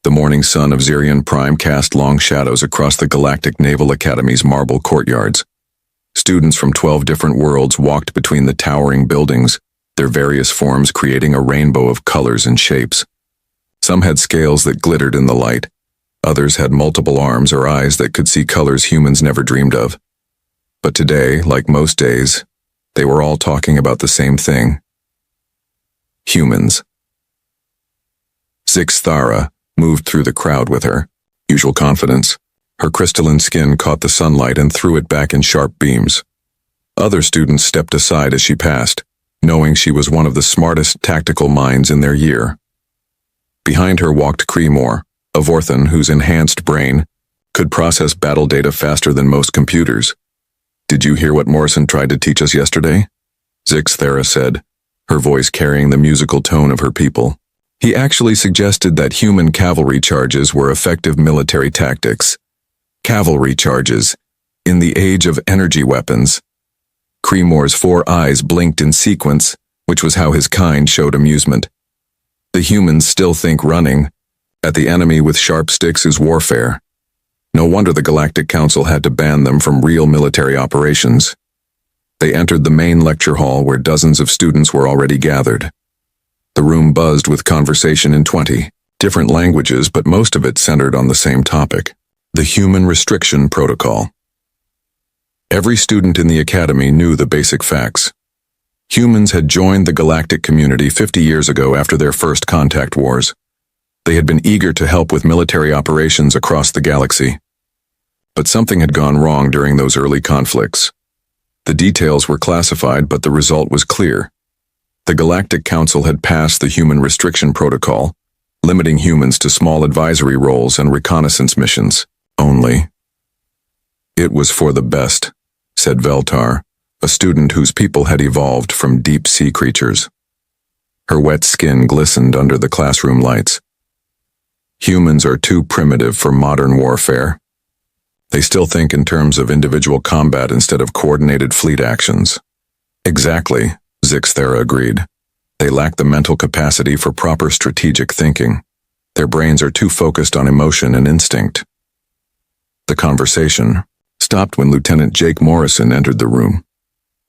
The morning sun of Zirion Prime cast long shadows across the Galactic Naval Academy's marble courtyards. Students from 12 different worlds walked between the towering buildings, their various forms creating a rainbow of colors and shapes. Some had scales that glittered in the light. Others had multiple arms or eyes that could see colors humans never dreamed of. But today, like most days, they were all talking about the same thing. Humans. Zixthara moved through the crowd with her usual confidence. Her crystalline skin caught the sunlight and threw it back in sharp beams. Other students stepped aside as she passed, knowing she was one of the smartest tactical minds in their year. Behind her walked Creemore, a Vorthan whose enhanced brain could process battle data faster than most computers. "Did you hear what Morrison tried to teach us yesterday?" Zixthara said, her voice carrying the musical tone of her people. "He actually suggested that human cavalry charges were effective military tactics. Cavalry charges, in the age of energy weapons." Creemore's 4 eyes blinked in sequence, which was how his kind showed amusement. "The humans still think running at the enemy with sharp sticks is warfare. No wonder the Galactic Council had to ban them from real military operations." They entered the main lecture hall where dozens of students were already gathered. The room buzzed with conversation in 20 different languages, but most of it centered on the same topic: the Human Restriction Protocol. Every student in the academy knew the basic facts. Humans had joined the galactic community 50 years ago after their first contact wars. They had been eager to help with military operations across the galaxy. But something had gone wrong during those early conflicts. The details were classified, but the result was clear. The Galactic Council had passed the Human Restriction Protocol, limiting humans to small advisory roles and reconnaissance missions only. "It was for the best," said Veltar, a student whose people had evolved from deep-sea creatures. Her wet skin glistened under the classroom lights. "Humans are too primitive for modern warfare. They still think in terms of individual combat instead of coordinated fleet actions." "Exactly," Zixthara agreed. "They lack the mental capacity for proper strategic thinking. Their brains are too focused on emotion and instinct." The conversation stopped when Lieutenant Jake Morrison entered the room.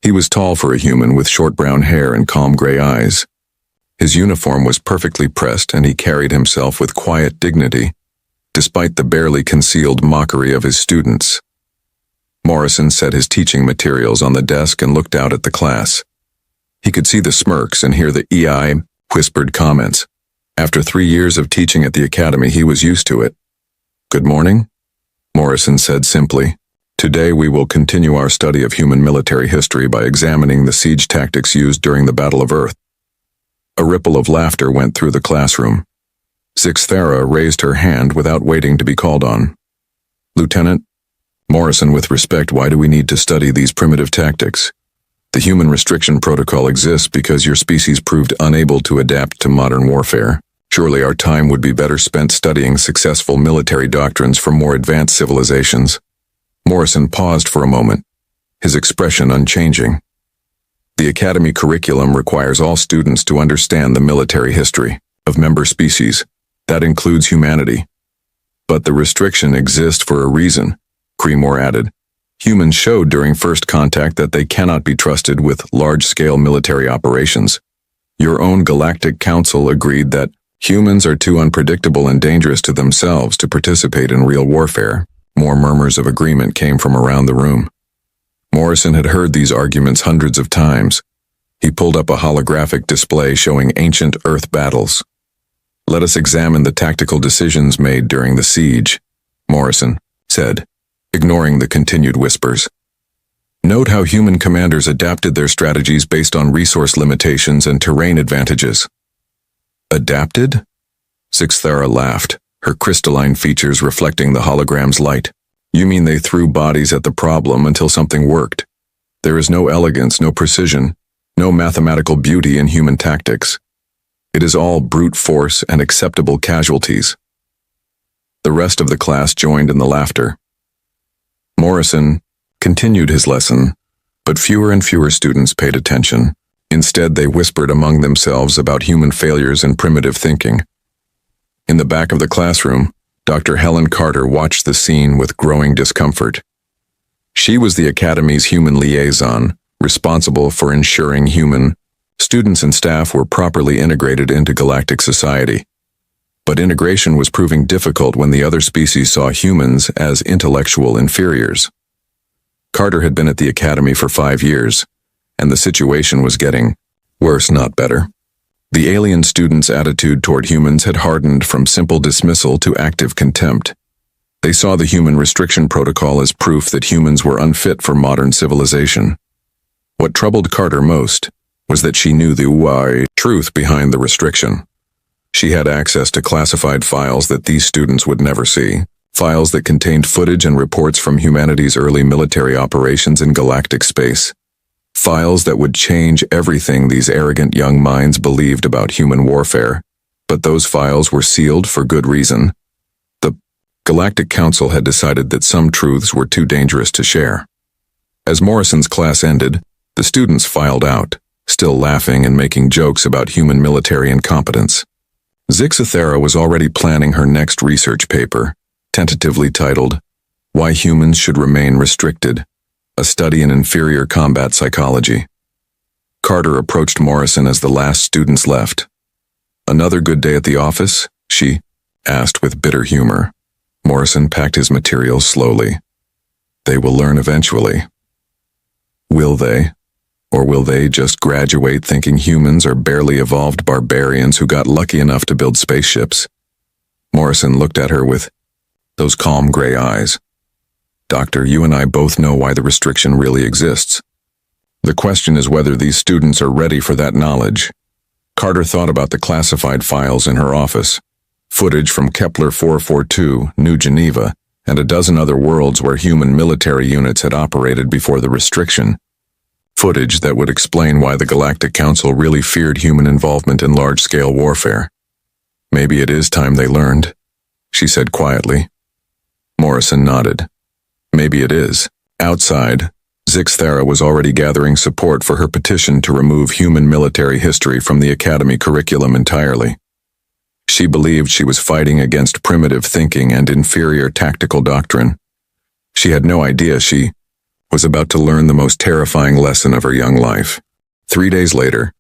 He was tall for a human with short brown hair and calm gray eyes. His uniform was perfectly pressed and he carried himself with quiet dignity, despite the barely concealed mockery of his students. Morrison set his teaching materials on the desk and looked out at the class. He could see the smirks and hear the whispered comments. After 3 years of teaching at the academy, he was used to it. "Good morning," Morrison said simply. "Today we will continue our study of human military history by examining the siege tactics used during the Battle of Earth." A ripple of laughter went through the classroom. Zixthara raised her hand without waiting to be called on. "Lieutenant Morrison, with respect, why do we need to study these primitive tactics? The Human Restriction Protocol exists because your species proved unable to adapt to modern warfare. Surely our time would be better spent studying successful military doctrines from more advanced civilizations." Morrison paused for a moment, his expression unchanging. "The academy curriculum requires all students to understand the military history of member species. That includes humanity. But the restriction exists for a reason," Creemore added. "Humans showed during first contact that they cannot be trusted with large-scale military operations. Your own Galactic Council agreed that humans are too unpredictable and dangerous to themselves to participate in real warfare." More murmurs of agreement came from around the room. Morrison had heard these arguments hundreds of times. He pulled up a holographic display showing ancient Earth battles. "Let us examine the tactical decisions made during the siege," Morrison said, ignoring the continued whispers. "Note how human commanders adapted their strategies based on resource limitations and terrain advantages." "Adapted?" Zixthara laughed, her crystalline features reflecting the hologram's light. "You mean they threw bodies at the problem until something worked? There is no elegance, no precision, no mathematical beauty in human tactics. It is all brute force and acceptable casualties." The rest of the class joined in the laughter. Morrison continued his lesson, but fewer and fewer students paid attention. Instead, they whispered among themselves about human failures and primitive thinking. In the back of the classroom, Dr. Helen Carter watched the scene with growing discomfort. She was the Academy's human liaison, responsible for ensuring students and staff were properly integrated into galactic society. But integration was proving difficult when the other species saw humans as intellectual inferiors. Carter had been at the Academy for 5 years, and the situation was getting worse, not better. The alien students' attitude toward humans had hardened from simple dismissal to active contempt. They saw the human restriction protocol as proof that humans were unfit for modern civilization. What troubled Carter most was that she knew the truth behind the restriction. She had access to classified files that these students would never see, files that contained footage and reports from humanity's early military operations in galactic space. Files that would change everything these arrogant young minds believed about human warfare. But those files were sealed for good reason. The Galactic Council had decided that some truths were too dangerous to share. As Morrison's class ended, the students filed out, still laughing and making jokes about human military incompetence. Zixathera was already planning her next research paper, tentatively titled, "Why Humans Should Remain Restricted, a Study in Inferior Combat Psychology." Carter approached Morrison as the last students left. "Another good day at the office?" she asked with bitter humor. Morrison packed his materials slowly. "They will learn eventually." "Will they? Or will they just graduate thinking humans are barely evolved barbarians who got lucky enough to build spaceships?" Morrison looked at her with those calm gray eyes. "Doctor, you and I both know why the restriction really exists. The question is whether these students are ready for that knowledge." Carter thought about the classified files in her office, footage from Kepler 442, New Geneva, and a dozen other worlds where human military units had operated before the restriction. Footage that would explain why the Galactic Council really feared human involvement in large-scale warfare. "Maybe it is time they learned," she said quietly. Morrison nodded. "Maybe it is." Outside, Zixathera was already gathering support for her petition to remove human military history from the Academy curriculum entirely. She believed she was fighting against primitive thinking and inferior tactical doctrine. She had no idea she was about to learn the most terrifying lesson of her young life. 3 days later,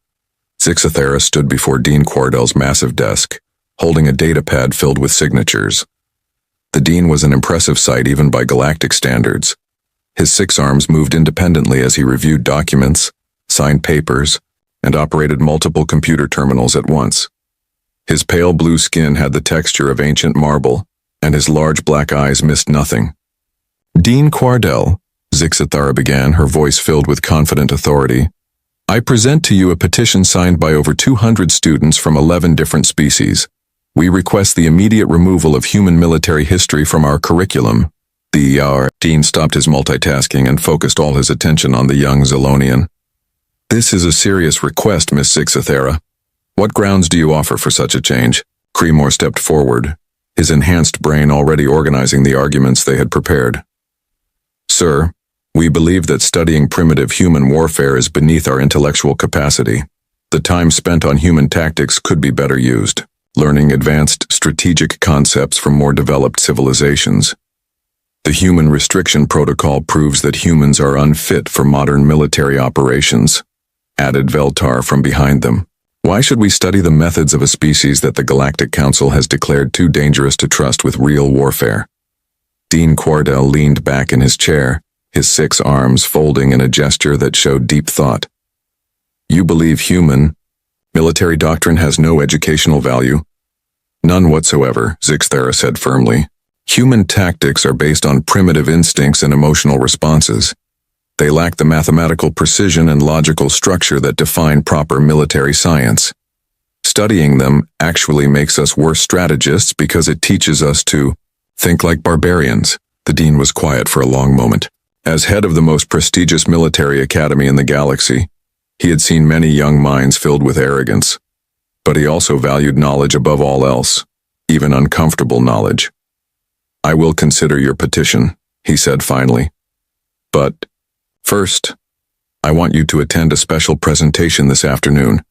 Zixathera stood before Dean Quardell's massive desk, holding a datapad filled with signatures. The dean was an impressive sight even by galactic standards. His 6 arms moved independently as he reviewed documents, signed papers, and operated multiple computer terminals at once. His pale blue skin had the texture of ancient marble, and his large black eyes missed nothing. "Dean Quardell," Zixathera began, her voice filled with confident authority, "I present to you a petition signed by over 200 students from 11 different species. We request the immediate removal of human military history from our curriculum." The dean stopped his multitasking and focused all his attention on the young Zilonian. "This is a serious request, Miss Zixathera. What grounds do you offer for such a change?" Creemore stepped forward, his enhanced brain already organizing the arguments they had prepared. "Sir, we believe that studying primitive human warfare is beneath our intellectual capacity. The time spent on human tactics could be better used, learning advanced strategic concepts from more developed civilizations. The human restriction protocol proves that humans are unfit for modern military operations," added Veltar from behind them. "Why should we study the methods of a species that the Galactic Council has declared too dangerous to trust with real warfare?" Dean Quardell leaned back in his chair, his 6 arms folding in a gesture that showed deep thought. "You believe human military doctrine has no educational value?" "None whatsoever," Zixathera said firmly. "Human tactics are based on primitive instincts and emotional responses. They lack the mathematical precision and logical structure that define proper military science. Studying them actually makes us worse strategists because it teaches us to think like barbarians." The dean was quiet for a long moment. As head of the most prestigious military academy in the galaxy, he had seen many young minds filled with arrogance. But he also valued knowledge above all else, even uncomfortable knowledge. "I will consider your petition," he said finally. "But first, I want you to attend a special presentation this afternoon.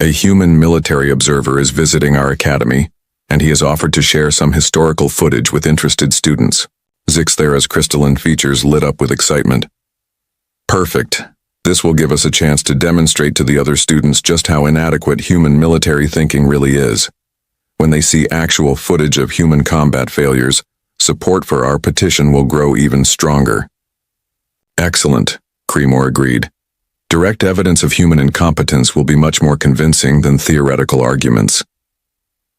A human military observer is visiting our academy, and he has offered to share some historical footage with interested students. Zixthera's crystalline features lit up with excitement. Perfect. This will give us a chance to demonstrate to the other students just how inadequate human military thinking really is. When they see actual footage of human combat failures, support for our petition will grow even stronger. Excellent, Creemore agreed. Direct evidence of human incompetence will be much more convincing than theoretical arguments.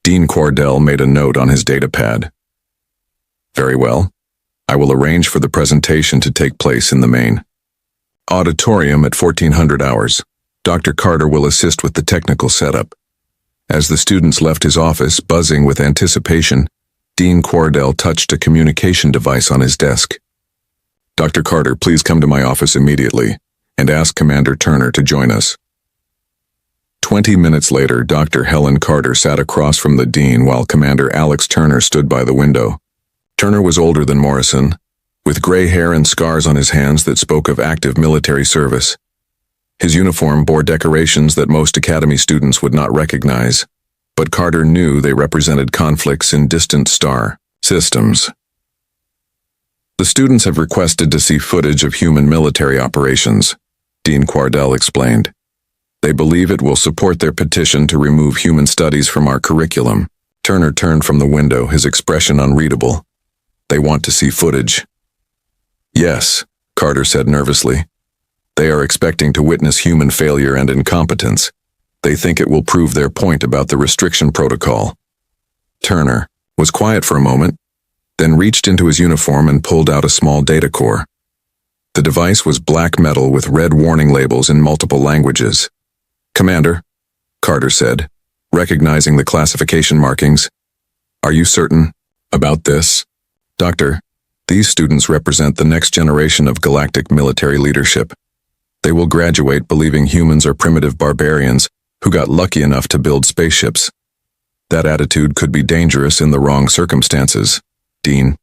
Dean Quardell made a note on his datapad. Very well. I will arrange for the presentation to take place in the main auditorium at 1400 hours. Dr. Carter will assist with the technical setup. As the students left his office, buzzing with anticipation, Dean Quardell touched a communication device on his desk. Dr. Carter, please come to my office immediately and ask Commander Turner to join us. 20 minutes later, Dr. Helen Carter sat across from the dean while Commander Alex Turner stood by the window. Turner was older than Morrison, with gray hair and scars on his hands that spoke of active military service. His uniform bore decorations that most academy students would not recognize, but Carter knew they represented conflicts in distant star systems. The students have requested to see footage of human military operations, Dean Quardell explained. They believe it will support their petition to remove human studies from our curriculum. Turner turned from the window, his expression unreadable. They want to see footage. Yes, Carter said nervously. They are expecting to witness human failure and incompetence. They think it will prove their point about the restriction protocol. Turner was quiet for a moment, then reached into his uniform and pulled out a small data core. The device was black metal with red warning labels in multiple languages. Commander, Carter said, recognizing the classification markings. Are you certain about this? Doctor, these students represent the next generation of galactic military leadership. They will graduate believing humans are primitive barbarians who got lucky enough to build spaceships. That attitude could be dangerous in the wrong circumstances, Dean.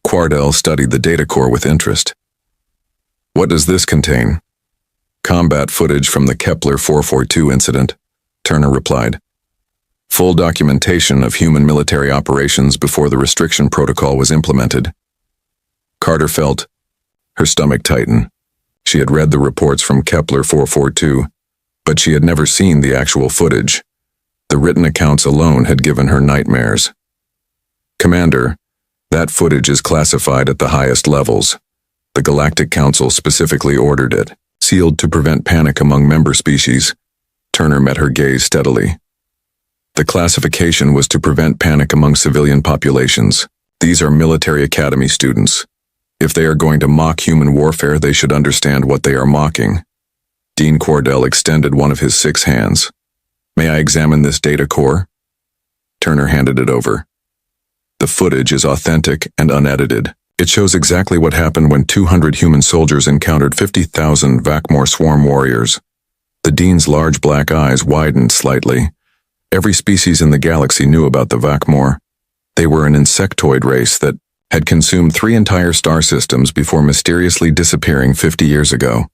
Quardell studied the data core with interest. What does this contain? Combat footage from the Kepler 442 incident, Turner replied. Full documentation of human military operations before the restriction protocol was implemented. Carter felt her stomach tighten. She had read the reports from Kepler 442, but she had never seen the actual footage. The written accounts alone had given her nightmares. Commander, that footage is classified at the highest levels. The Galactic Council specifically ordered it, sealed to prevent panic among member species. Turner met her gaze steadily. The classification was to prevent panic among civilian populations. These are military academy students. If they are going to mock human warfare, they should understand what they are mocking. Dean Quardell extended one of his 6 hands. May I examine this data core? Turner handed it over. The footage is authentic and unedited. It shows exactly what happened when 200 human soldiers encountered 50,000 Vakmor swarm warriors. The dean's large black eyes widened slightly. Every species in the galaxy knew about the Vakmor. They were an insectoid race that had consumed 3 entire star systems before mysteriously disappearing 50 years ago.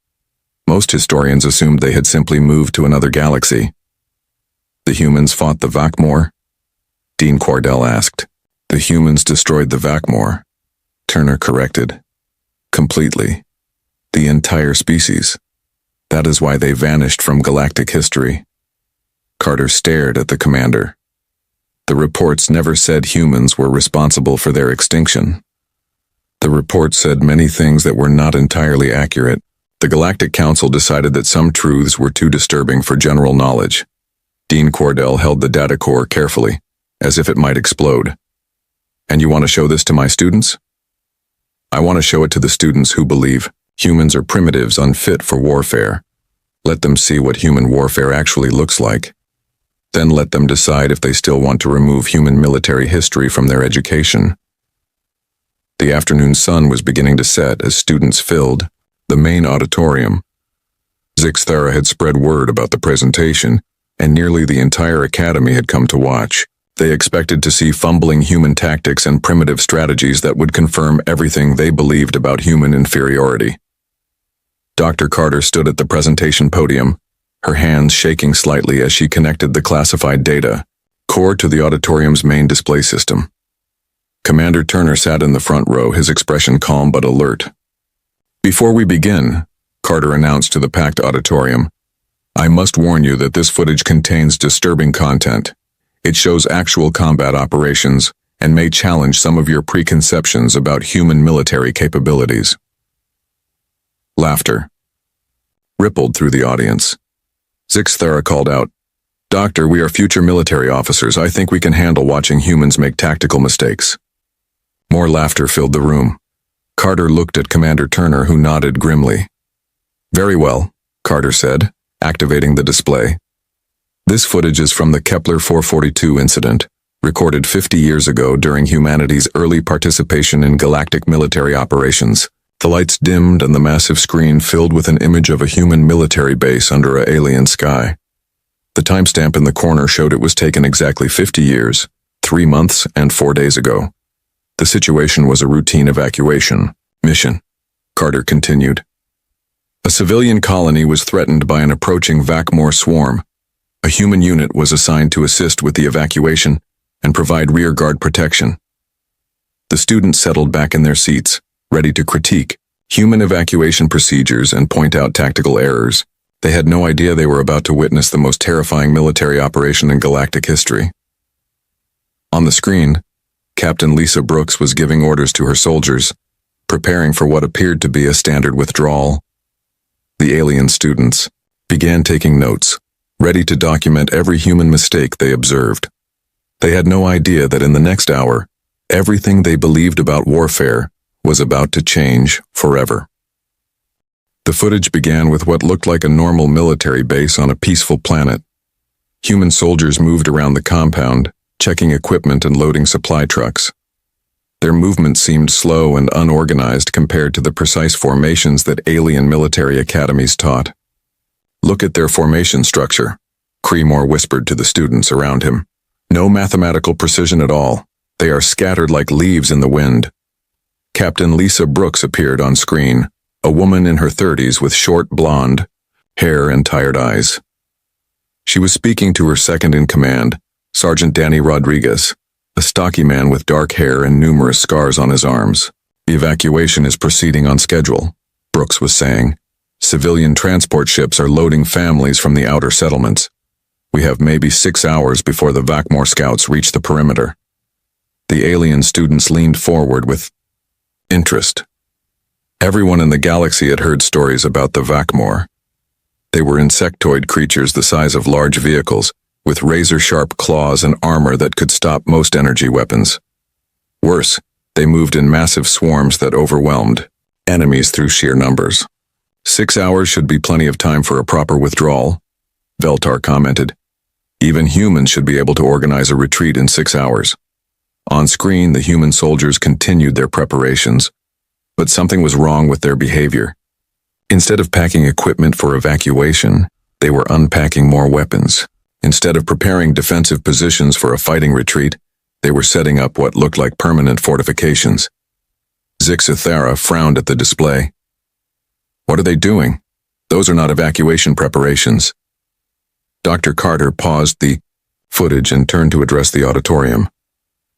Most historians assumed they had simply moved to another galaxy. The humans fought the Vakmor? Dean Quardell asked. The humans destroyed the Vakmor, Turner corrected. Completely. The entire species. That is why they vanished from galactic history. Carter stared at the commander. The reports never said humans were responsible for their extinction. The report said many things that were not entirely accurate. The Galactic Council decided that some truths were too disturbing for general knowledge. Dean Quardell held the data core carefully, as if it might explode. And you want to show this to my students? I want to show it to the students who believe humans are primitives unfit for warfare. Let them see what human warfare actually looks like. Then let them decide if they still want to remove human military history from their education. The afternoon sun was beginning to set as students filled the main auditorium. Zixthera had spread word about the presentation, and nearly the entire academy had come to watch. They expected to see fumbling human tactics and primitive strategies that would confirm everything they believed about human inferiority. Dr. Carter stood at the presentation podium, her hands shaking slightly as she connected the classified data. core to the auditorium's main display system. Commander Turner sat in the front row, his expression calm but alert. "Before we begin," Carter announced to the packed auditorium, "I must warn you that this footage contains disturbing content. It shows actual combat operations and may challenge some of your preconceptions about human military capabilities." Laughter rippled through the audience. SCI-FI called out, "Doctor, we are future military officers. I think we can handle watching humans make tactical mistakes." More laughter filled the room. Carter looked at Commander Turner, who nodded grimly. "Very well," Carter said, activating the display. "This footage is from the Kepler 442 incident, recorded 50 years ago during humanity's early participation in galactic military operations. The lights dimmed and the massive screen filled with an image of a human military base under an alien sky. The timestamp in the corner showed it was taken exactly 50 years, 3 months and 4 days ago. The situation was a routine evacuation mission," Carter continued. "A civilian colony was threatened by an approaching Vakmor swarm. A human unit was assigned to assist with the evacuation and provide rearguard protection." The students settled back in their seats, ready to critique human evacuation procedures and point out tactical errors. They had no idea they were about to witness the most terrifying military operation in galactic history. On the screen, Captain Lisa Brooks was giving orders to her soldiers, preparing for what appeared to be a standard withdrawal. The alien students began taking notes, ready to document every human mistake they observed. They had no idea that in the next hour, everything they believed about warfare was about to change forever. The footage began with what looked like a normal military base on a peaceful planet. Human soldiers moved around the compound, checking equipment and loading supply trucks. Their movement seemed slow and unorganized compared to the precise formations that alien military academies taught. "Look at their formation structure," Creemore whispered to the students around him. "No mathematical precision at all. They are scattered like leaves in the wind." Captain Lisa Brooks appeared on screen, a woman in her 30s with short blonde hair and tired eyes. She was speaking to her second-in-command, Sergeant Danny Rodriguez, a stocky man with dark hair and numerous scars on his arms. "The evacuation is proceeding on schedule," Brooks was saying. "Civilian transport ships are loading families from the outer settlements. We have maybe 6 hours before the Vakmor scouts reach the perimeter." The alien students leaned forward with interest. Everyone in the galaxy had heard stories about the Vakmor. They were insectoid creatures the size of large vehicles, with razor-sharp claws and armor that could stop most energy weapons. Worse, they moved in massive swarms that overwhelmed enemies through sheer numbers. 6 hours should be plenty of time for a proper withdrawal," Veltar commented. "Even humans should be able to organize a retreat in 6 hours." On screen, the human soldiers continued their preparations, but something was wrong with their behavior. Instead of packing equipment for evacuation, they were unpacking more weapons. Instead of preparing defensive positions for a fighting retreat, they were setting up what looked like permanent fortifications. SCI-FI frowned at the display. "What are they doing? Those are not evacuation preparations." Dr. Carter paused the footage and turned to address the auditorium.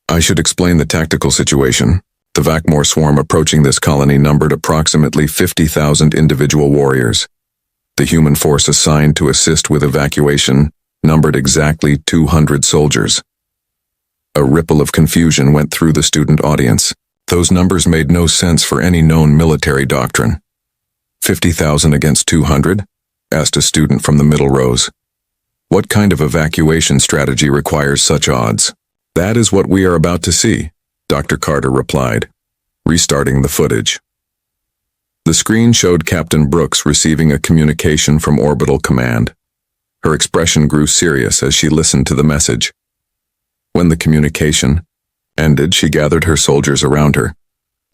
"I should explain the tactical situation. The Vakmor swarm approaching this colony numbered approximately 50,000 individual warriors. The human force assigned to assist with evacuation numbered exactly 200 soldiers." A ripple of confusion went through the student audience. Those numbers made no sense for any known military doctrine. 50,000 against 200? Asked a student from the middle rows. "What kind of evacuation strategy requires such odds?" "That is what we are about to see," Dr. Carter replied, restarting the footage. The screen showed Captain Brooks receiving a communication from Orbital Command. Her expression grew serious as she listened to the message. When the communication ended, she gathered her soldiers around her.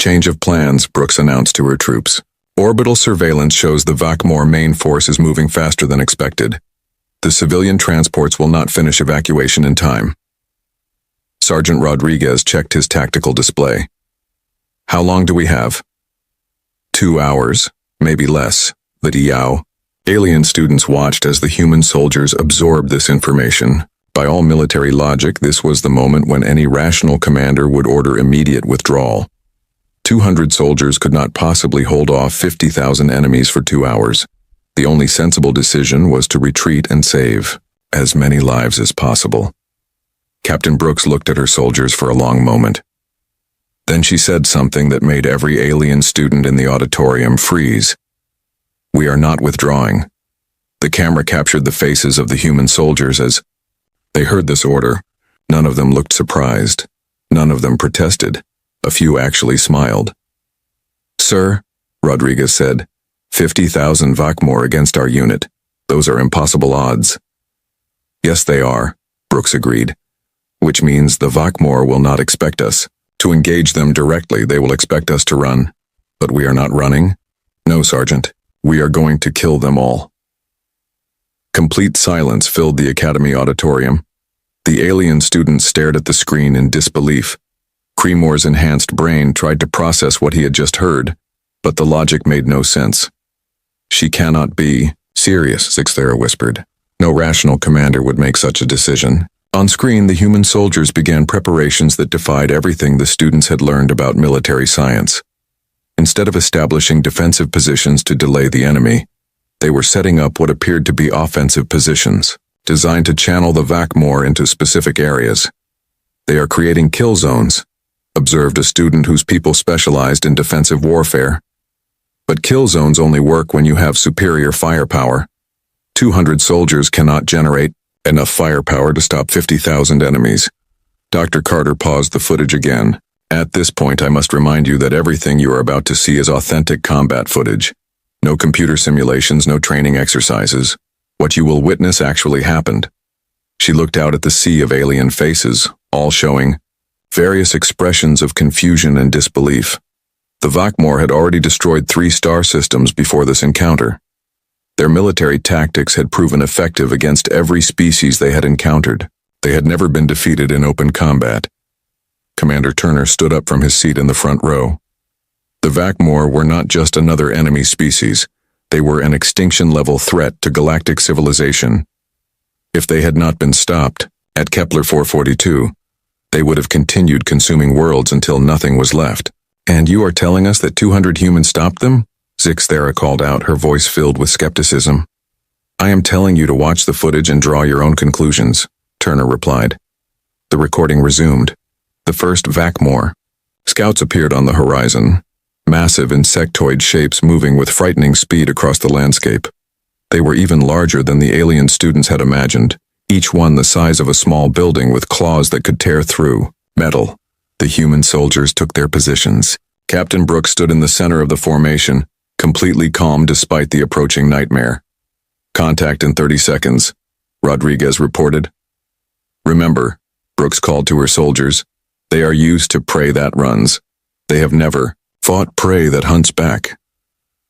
"Change of plans," Brooks announced to her troops. "Orbital surveillance shows the Vakmor main force is moving faster than expected. The civilian transports will not finish evacuation in time." Sergeant Rodriguez checked his tactical display. "How long do we have?" 2 hours, maybe less, Lady Yao. Alien students watched as the human soldiers absorbed this information. By all military logic, this was the moment when any rational commander would order immediate withdrawal. 200 soldiers could not possibly hold off 50,000 enemies for 2 hours. The only sensible decision was to retreat and save as many lives as possible. Captain Brooks looked at her soldiers for a long moment. Then she said something that made every alien student in the auditorium freeze. "We are not withdrawing." The camera captured the faces of the human soldiers as they heard this order. None of them looked surprised. None of them protested. A few actually smiled. "Sir," Rodriguez said, 50,000 Vakmor against our unit. Those are impossible odds." "Yes, they are," Brooks agreed. "Which means the Vakmor will not expect us. To engage them directly, they will expect us to run. But we are not running. No, Sergeant. We are going to kill them all." Complete silence filled the academy auditorium. The alien students stared at the screen in disbelief. Creemore's enhanced brain tried to process what he had just heard, but the logic made no sense. "She cannot be serious," Zixthera whispered. "No rational commander would make such a decision." On screen, the human soldiers began preparations that defied everything the students had learned about military science. Instead of establishing defensive positions to delay the enemy, they were setting up what appeared to be offensive positions, designed to channel the Vakmor into specific areas. "They are creating kill zones," observed a student whose people specialized in defensive warfare. "But kill zones only work when you have superior firepower. 200 soldiers cannot generate enough firepower to stop 50,000 enemies." Dr. Carter paused the footage again. "At this point, I must remind you that everything you are about to see is authentic combat footage. No computer simulations, no training exercises. What you will witness actually happened." She looked out at the sea of alien faces, all showing various expressions of confusion and disbelief. The Vakmor had already destroyed 3 star systems before this encounter. Their military tactics had proven effective against every species they had encountered. They had never been defeated in open combat. Commander Turner stood up from his seat in the front row. The Vakmor were not just another enemy species. They were an extinction-level threat to galactic civilization. If they had not been stopped, at Kepler 442, they would have continued consuming worlds until nothing was left. "And you are telling us that 200 humans stopped them?" Zixthera called out, her voice filled with skepticism. "I am telling you to watch the footage and draw your own conclusions," Turner replied. The recording resumed. The first Vakmor. Scouts appeared on the horizon, massive insectoid shapes moving with frightening speed across the landscape. They were even larger than the alien students had imagined, each one the size of a small building with claws that could tear through metal. The human soldiers took their positions. Captain Brooks stood in the center of the formation, completely calm despite the approaching nightmare. "Contact in 30 seconds, Rodriguez reported. "Remember," Brooks called to her soldiers, "they are used to prey that runs. They have never fought prey that hunts back."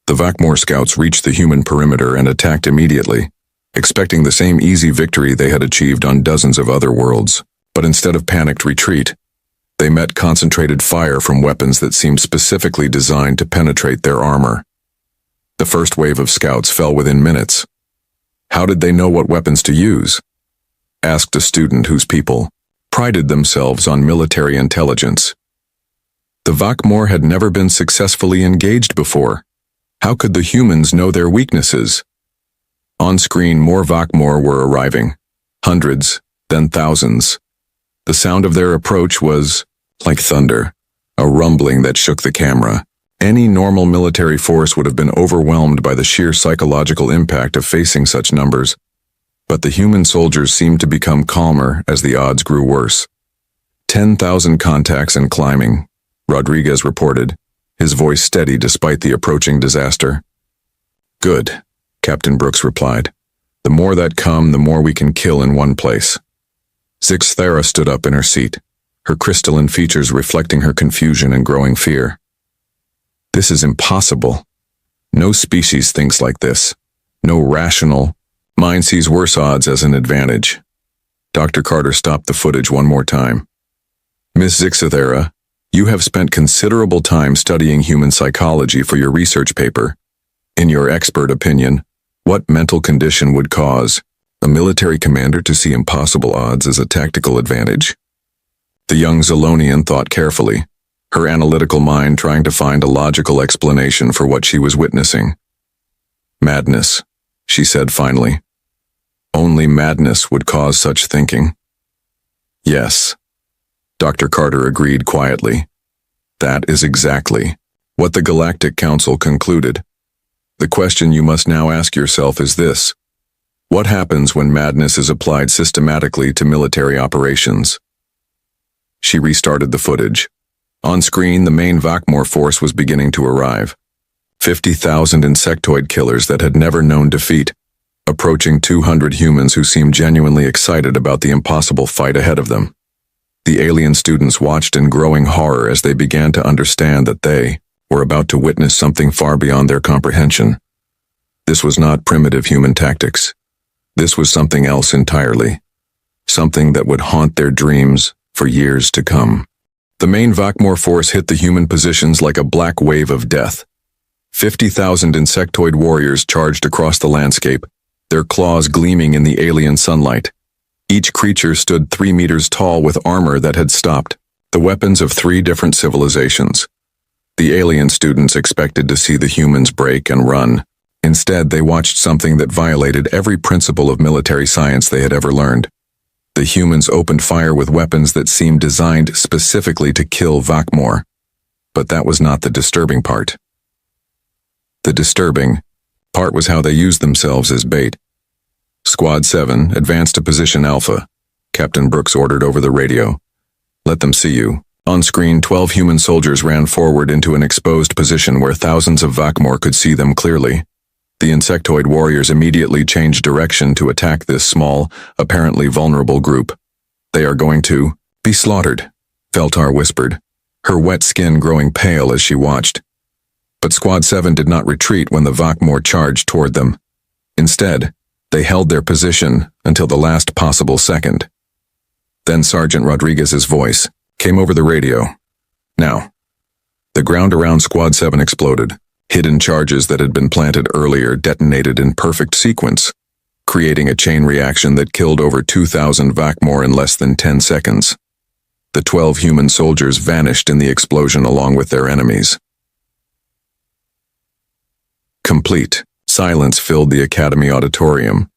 The Vakmor scouts reached the human perimeter and attacked immediately, expecting the same easy victory they had achieved on dozens of other worlds. But instead of panicked retreat, they met concentrated fire from weapons that seemed specifically designed to penetrate their armor. The first wave of scouts fell within minutes. "How did they know what weapons to use?" asked a student whose people prided themselves on military intelligence. The Vakmor had never been successfully engaged before. How could the humans know their weaknesses? On screen, more Vakmor were arriving. Hundreds, then thousands. The sound of their approach was like thunder, a rumbling that shook the camera. Any normal military force would have been overwhelmed by the sheer psychological impact of facing such numbers. But the human soldiers seemed to become calmer as the odds grew worse. 10,000 contacts and climbing, Rodriguez reported, his voice steady despite the approaching disaster. "Good," Captain Brooks replied. "The more that come, the more we can kill in one place." Zixthera stood up in her seat, her crystalline features reflecting her confusion and growing fear. "This is impossible. No species thinks like this. No rational mind sees worse odds as an advantage." Dr. Carter stopped the footage one more time. "Miss Zixthera, you have spent considerable time studying human psychology for your research paper. In your expert opinion, what mental condition would cause A military commander to see impossible odds as a tactical advantage? The young Zolonian thought carefully, her analytical mind trying to find a logical explanation for what she was witnessing. Madness, she said finally. Only madness would cause such thinking. Yes, Dr. Carter agreed quietly. That is exactly what the Galactic Council concluded. The question you must now ask yourself is this: what happens when madness is applied systematically to military operations? She restarted the footage. On screen, the main Vakmor force was beginning to arrive. 50,000 insectoid killers that had never known defeat, approaching 200 humans who seemed genuinely excited about the impossible fight ahead of them. The alien students watched in growing horror as they began to understand that they were about to witness something far beyond their comprehension. This was not primitive human tactics. This was something else entirely. Something that would haunt their dreams for years to come. The main Vakmor force hit the human positions like a black wave of death. 50,000 insectoid warriors charged across the landscape, their claws gleaming in the alien sunlight. Each creature stood 3 meters tall with armor that had stopped, the weapons of 3 different civilizations. The alien students expected to see the humans break and run. Instead, they watched something that violated every principle of military science they had ever learned. The humans opened fire with weapons that seemed designed specifically to kill Vakmor. But that was not the disturbing part. The disturbing part was how they used themselves as bait. Squad 7, advance to position Alpha, Captain Brooks ordered over the radio. Let them see you. On screen, 12 human soldiers ran forward into an exposed position where thousands of Vakmor could see them clearly. The insectoid warriors immediately changed direction to attack this small, apparently vulnerable group. They are going to be slaughtered, Feltar whispered, her wet skin growing pale as she watched. But Squad 7 did not retreat when the Vakmor charged toward them. Instead, they held their position until the last possible second. Then Sergeant Rodriguez's voice came over the radio. Now. The ground around Squad 7 exploded. Hidden charges that had been planted earlier detonated in perfect sequence, creating a chain reaction that killed over 2,000 Vakmor in less than 10 seconds. The 12 human soldiers vanished in the explosion along with their enemies. Complete silence filled the Academy auditorium.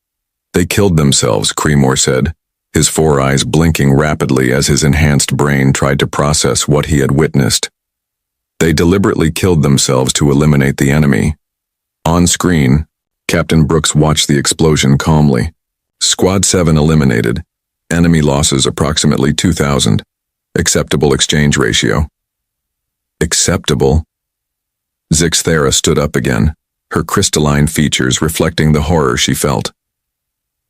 They killed themselves, Creemore said, his 4 eyes blinking rapidly as his enhanced brain tried to process what he had witnessed. They deliberately killed themselves to eliminate the enemy. On screen, Captain Brooks watched the explosion calmly. Squad 7 eliminated. Enemy losses approximately 2,000. Acceptable exchange ratio. Acceptable? Zixthera stood up again, her crystalline features reflecting the horror she felt.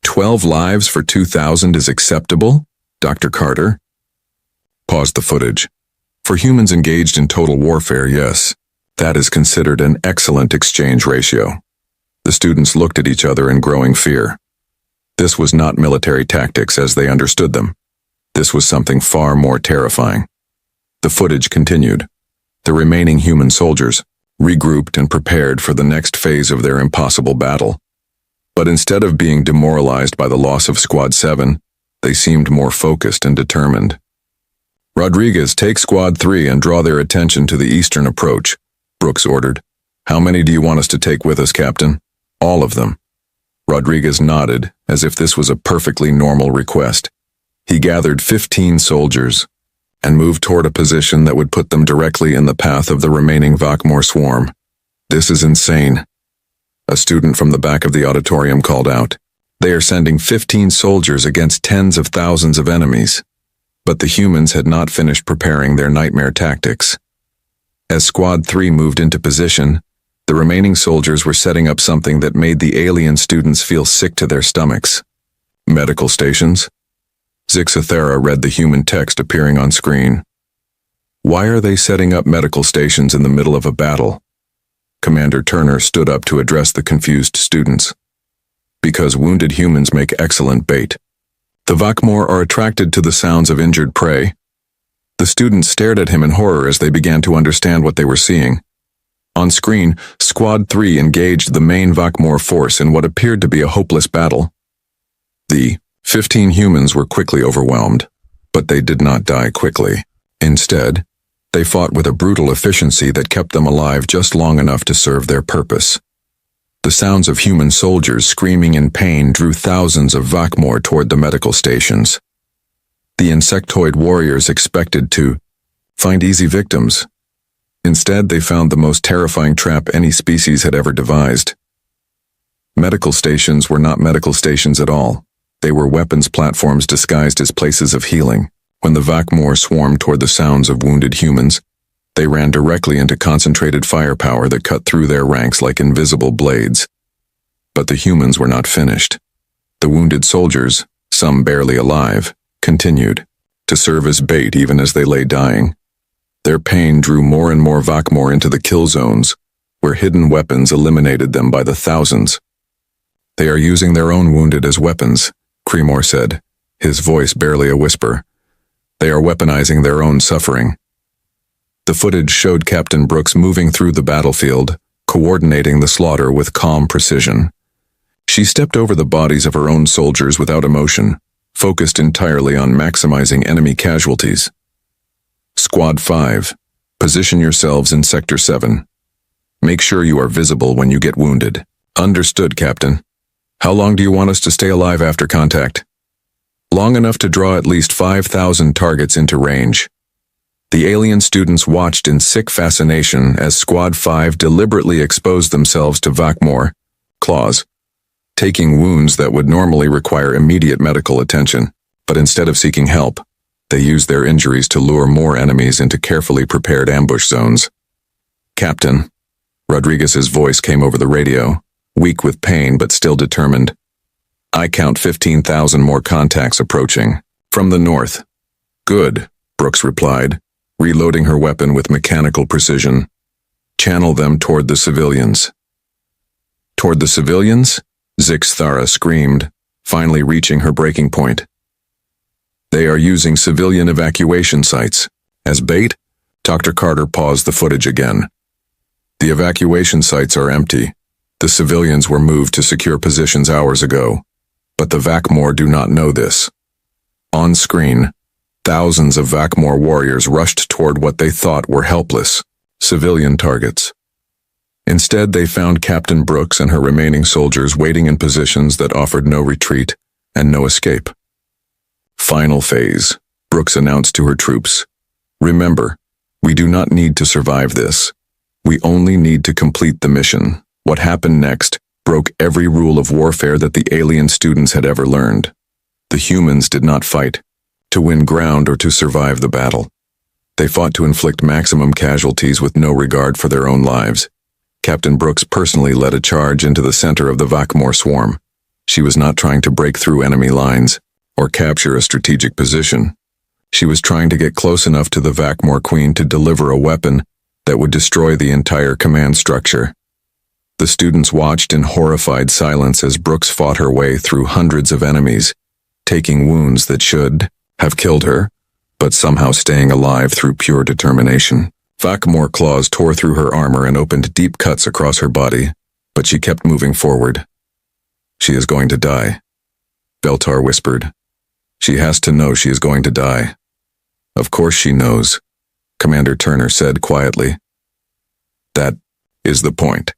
12 lives for 2,000 is acceptable, Dr. Carter? Pause the footage. For humans engaged in total warfare, yes, that is considered an excellent exchange ratio. The students looked at each other in growing fear. This was not military tactics as they understood them. This was something far more terrifying. The footage continued. The remaining human soldiers regrouped and prepared for the next phase of their impossible battle. But instead of being demoralized by the loss of Squad 7, they seemed more focused and determined. Rodriguez, take Squad 3 and draw their attention to the eastern approach, Brooks ordered. How many do you want us to take with us, Captain? All of them. Rodriguez nodded, as if this was a perfectly normal request. He gathered 15 soldiers and moved toward a position that would put them directly in the path of the remaining Vakmor swarm. This is insane. A student from the back of the auditorium called out. They are sending 15 soldiers against tens of thousands of enemies. But the humans had not finished preparing their nightmare tactics. As Squad 3 moved into position, the remaining soldiers were setting up something that made the alien students feel sick to their stomachs. Medical stations? Zixthera read the human text appearing on screen. Why are they setting up medical stations in the middle of a battle? Commander Turner stood up to address the confused students. Because wounded humans make excellent bait. The Vakmor are attracted to the sounds of injured prey. The students stared at him in horror as they began to understand what they were seeing. On screen, Squad 3 engaged the main Vakmor force in what appeared to be a hopeless battle. The 15 humans were quickly overwhelmed, but they did not die quickly. Instead, they fought with a brutal efficiency that kept them alive just long enough to serve their purpose. The sounds of human soldiers screaming in pain drew thousands of Vakmor toward the medical stations. The insectoid warriors expected to find easy victims. Instead, they found the most terrifying trap any species had ever devised. Medical stations were not medical stations at all. They were weapons platforms disguised as places of healing. When the Vakmor swarmed toward the sounds of wounded humans, they ran directly into concentrated firepower that cut through their ranks like invisible blades. But the humans were not finished. The wounded soldiers, some barely alive, continued to serve as bait even as they lay dying. Their pain drew more and more Vakmor into the kill zones, where hidden weapons eliminated them by the thousands. "They are using their own wounded as weapons," Cremor said, his voice barely a whisper. "They are weaponizing their own suffering." The footage showed Captain Brooks moving through the battlefield, coordinating the slaughter with calm precision. She stepped over the bodies of her own soldiers without emotion, focused entirely on maximizing enemy casualties. "Squad 5, position yourselves in Sector 7. Make sure you are visible when you get wounded." "Understood, Captain. How long do you want us to stay alive after contact?" "Long enough to draw at least 5,000 targets into range." The alien students watched in sick fascination as Squad 5 deliberately exposed themselves to Vakmor claws, taking wounds that would normally require immediate medical attention. But instead of seeking help, they used their injuries to lure more enemies into carefully prepared ambush zones. "Captain," Rodriguez's voice came over the radio, weak with pain but still determined. "I count 15,000 more contacts approaching from the north." "Good," Brooks replied, reloading her weapon with mechanical precision. "Channel them toward the civilians." "Toward the civilians?" Zixthara screamed, finally reaching her breaking point. "They are using civilian evacuation sites as bait." Dr. Carter paused the footage again. "The evacuation sites are empty. The civilians were moved to secure positions hours ago, but the Vakmor do not know this." On screen, thousands of Vakmor warriors rushed toward what they thought were helpless civilian targets. Instead, they found Captain Brooks and her remaining soldiers waiting in positions that offered no retreat and no escape. "Final phase," Brooks announced to her troops. "Remember, we do not need to survive this. We only need to complete the mission." What happened next broke every rule of warfare that the alien students had ever learned. The humans did not fight to win ground or to survive the battle. They fought to inflict maximum casualties with no regard for their own lives. Captain Brooks personally led a charge into the center of the Vakmor swarm. She was not trying to break through enemy lines or capture a strategic position. She was trying to get close enough to the Vakmor Queen to deliver a weapon that would destroy the entire command structure. The students watched in horrified silence as Brooks fought her way through hundreds of enemies, taking wounds that should have killed her, but somehow staying alive through pure determination. Vakmor claws tore through her armor and opened deep cuts across her body, but she kept moving forward. "She is going to die," Beltar whispered. "She has to know she is going to die." "Of course she knows," Commander Turner said quietly. "That is the point.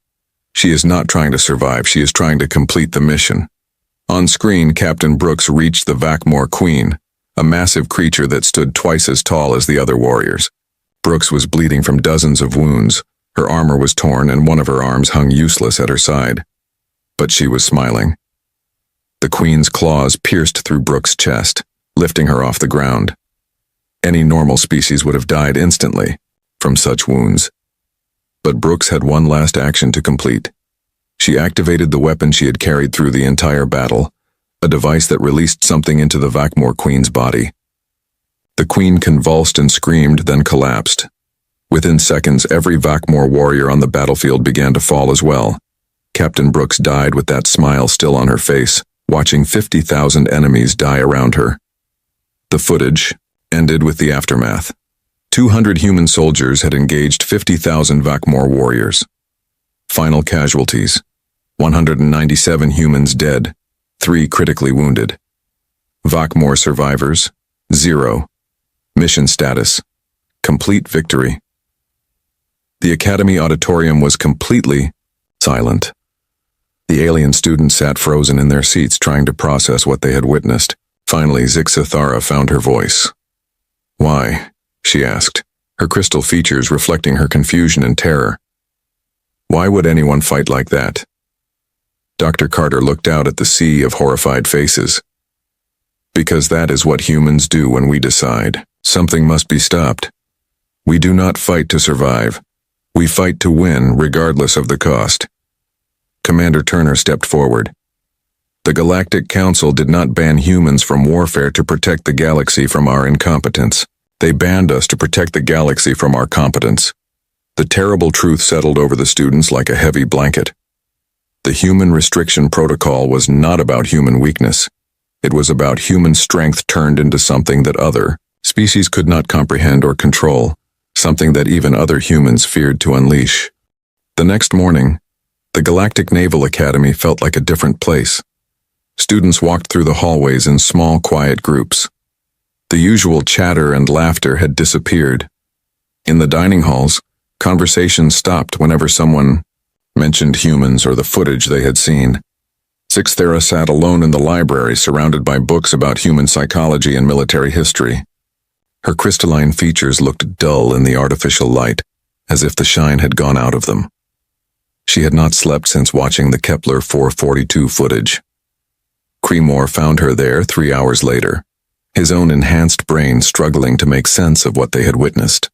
She is not trying to survive, she is trying to complete the mission." On screen, Captain Brooks reached the Vakmor Queen, a massive creature that stood twice as tall as the other warriors. Brooks was bleeding from dozens of wounds, her armor was torn and one of her arms hung useless at her side. But she was smiling. The Queen's claws pierced through Brooks' chest, lifting her off the ground. Any normal species would have died instantly from such wounds. But Brooks had one last action to complete. She activated the weapon she had carried through the entire battle, a device that released something into the Vakmor Queen's body. The Queen convulsed and screamed, then collapsed. Within seconds, every Vakmor warrior on the battlefield began to fall as well. Captain Brooks died with that smile still on her face, watching 50,000 enemies die around her. The footage ended with the aftermath. 200 human soldiers had engaged 50,000 Vakmor warriors. Final casualties: 197 humans dead, 3 critically wounded. Vachmore survivors, 0. Mission status, complete victory. The Academy auditorium was completely silent. The alien students sat frozen in their seats trying to process what they had witnessed. Finally, Zixithara found her voice. "Why?" she asked, her crystal features reflecting her confusion and terror. "Why would anyone fight like that?" Dr. Carter looked out at the sea of horrified faces. "Because that is what humans do when we decide something must be stopped. We do not fight to survive. We fight to win, regardless of the cost." Commander Turner stepped forward. "The Galactic Council did not ban humans from warfare to protect the galaxy from our incompetence. They banned us to protect the galaxy from our competence." The terrible truth settled over the students like a heavy blanket. The human restriction protocol was not about human weakness. It was about human strength turned into something that other species could not comprehend or control, something that even other humans feared to unleash. The next morning, the Galactic Naval Academy felt like a different place. Students walked through the hallways in small, quiet groups. The usual chatter and laughter had disappeared. In the dining halls, conversations stopped whenever someone mentioned humans or the footage they had seen. Zixithara sat alone in the library, surrounded by books about human psychology and military history. Her crystalline features looked dull in the artificial light, as if the shine had gone out of them. She had not slept since watching the Kepler 442 footage. Creemore found her there 3 hours later, his own enhanced brain struggling to make sense of what they had witnessed.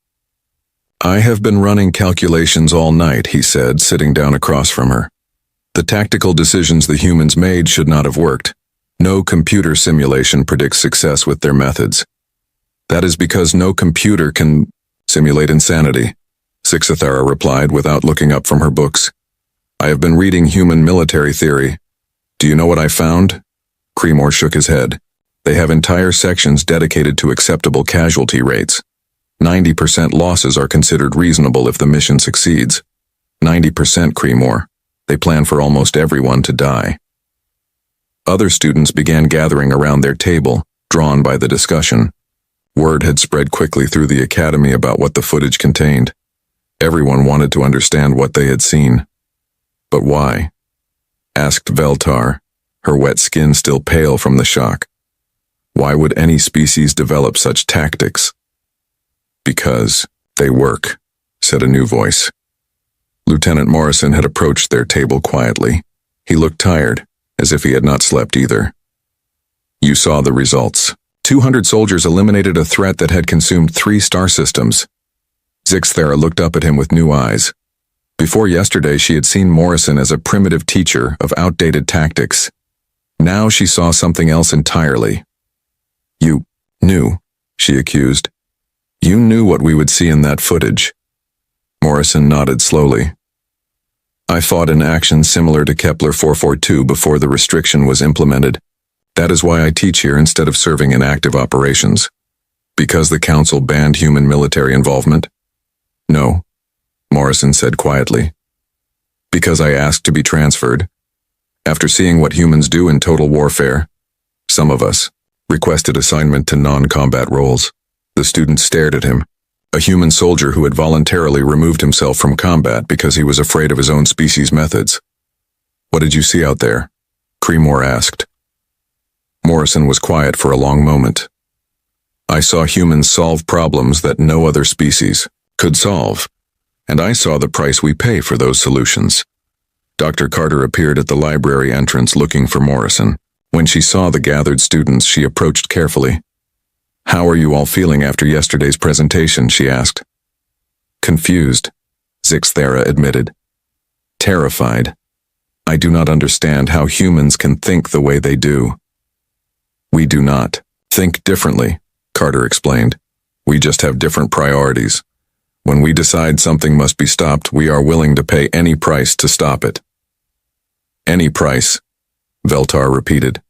"I have been running calculations all night," he said, sitting down across from her. "The tactical decisions the humans made should not have worked. No computer simulation predicts success with their methods. That is because no computer can simulate insanity," Zixithara replied without looking up from her books. "I have been reading human military theory. Do you know what I found?" Creemore shook his head. "They have entire sections dedicated to acceptable casualty rates. 90% losses are considered reasonable if the mission succeeds. 90%, Creemore. They plan for almost everyone to die." Other students began gathering around their table, drawn by the discussion. Word had spread quickly through the academy about what the footage contained. Everyone wanted to understand what they had seen. "But why?" asked Veltar, her wet skin still pale from the shock. "Why would any species develop such tactics?" "Because they work," said a new voice. Lieutenant Morrison had approached their table quietly. He looked tired, as if he had not slept either. "You saw the results. 200 soldiers eliminated a threat that had consumed 3 star systems." Zixithara looked up at him with new eyes. Before yesterday, she had seen Morrison as a primitive teacher of outdated tactics. Now she saw something else entirely. "You knew," she accused. "You knew what we would see in that footage." Morrison nodded slowly. "I fought in action similar to Kepler 442 before the restriction was implemented. That is why I teach here instead of serving in active operations." "Because the Council banned human military involvement?" "No," Morrison said quietly. "Because I asked to be transferred. After seeing what humans do in total warfare, some of us requested assignment to non-combat roles." The student stared at him, a human soldier who had voluntarily removed himself from combat because he was afraid of his own species' methods. "What did you see out there?" Creemore asked. Morrison was quiet for a long moment. "I saw humans solve problems that no other species could solve, and I saw the price we pay for those solutions." Dr. Carter appeared at the library entrance looking for Morrison. When she saw the gathered students, she approached carefully. "How are you all feeling after yesterday's presentation?" she asked. "Confused," Zixithara admitted. "Terrified. I do not understand how humans can think the way they do." "We do not think differently," Carter explained. "We just have different priorities. When we decide something must be stopped, we are willing to pay any price to stop it." "Any price," Veltar repeated.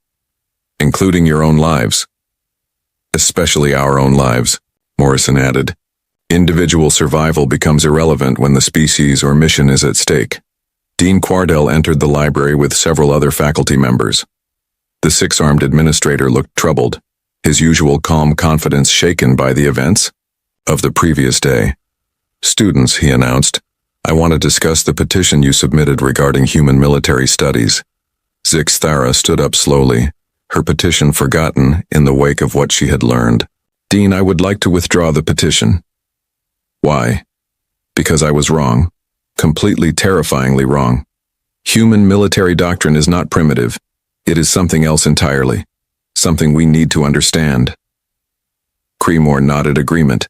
"Including your own lives." "Especially our own lives," Morrison added. "Individual survival becomes irrelevant when the species or mission is at stake." Dean Quardell entered the library with several other faculty members. The six-armed administrator looked troubled, his usual calm confidence shaken by the events of the previous day. "Students," he announced, "I want to discuss the petition you submitted regarding human military studies." Zixthara stood up slowly, her petition forgotten in the wake of what she had learned. "Dean, I would like to withdraw the petition." "Why?" "Because I was wrong. Completely terrifyingly wrong. Human military doctrine is not primitive. It is something else entirely. Something we need to understand." Creemore nodded agreement.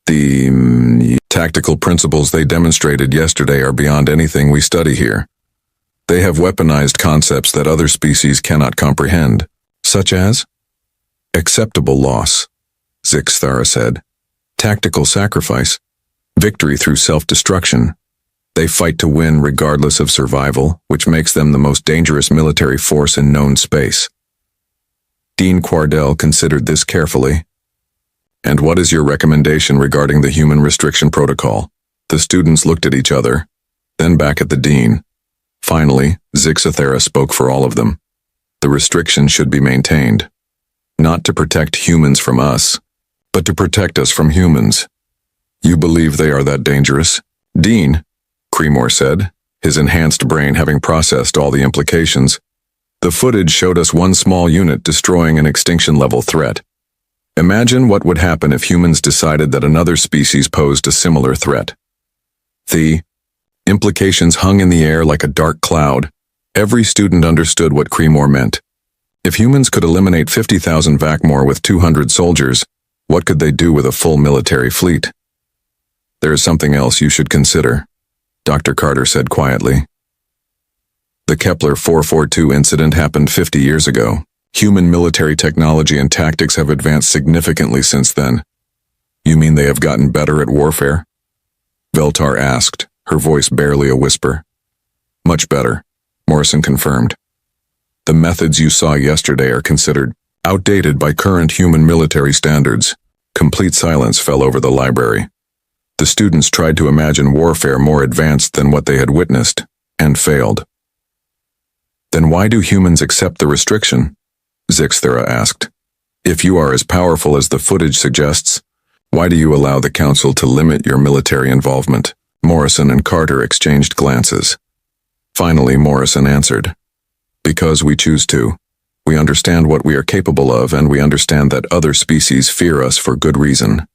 "The tactical principles they demonstrated yesterday are beyond anything we study here. They have weaponized concepts that other species cannot comprehend, such as acceptable loss," Zixthara said, "tactical sacrifice, victory through self-destruction. They fight to win regardless of survival, which makes them the most dangerous military force in known space." Dean Quardell considered this carefully. "And what is your recommendation regarding the human restriction protocol?" The students looked at each other, then back at the dean. Finally, Zixthara spoke for all of them. "The restriction should be maintained. Not to protect humans from us, but to protect us from humans." "You believe they are that dangerous?" "Dean," Creemore said, his enhanced brain having processed all the implications, "the footage showed us one small unit destroying an extinction-level threat. Imagine what would happen if humans decided that another species posed a similar threat." The implications hung in the air like a dark cloud. Every student understood what Creemore meant. If humans could eliminate 50,000 Vakmor with 200 soldiers, what could they do with a full military fleet? "There is something else you should consider," Dr. Carter said quietly. "The Kepler 442 incident happened 50 years ago. Human military technology and tactics have advanced significantly since then." "You mean they have gotten better at warfare?" Veltar asked, her voice barely a whisper. "Much better," Morrison confirmed. "The methods you saw yesterday are considered outdated by current human military standards." Complete silence fell over the library. The students tried to imagine warfare more advanced than what they had witnessed, and failed. "Then why do humans accept the restriction?" Zixthara asked. "If you are as powerful as the footage suggests, why do you allow the Council to limit your military involvement?" Morrison and Carter exchanged glances. Finally, Morrison answered, "Because we choose to. We understand what we are capable of, and we understand that other species fear us for good reason.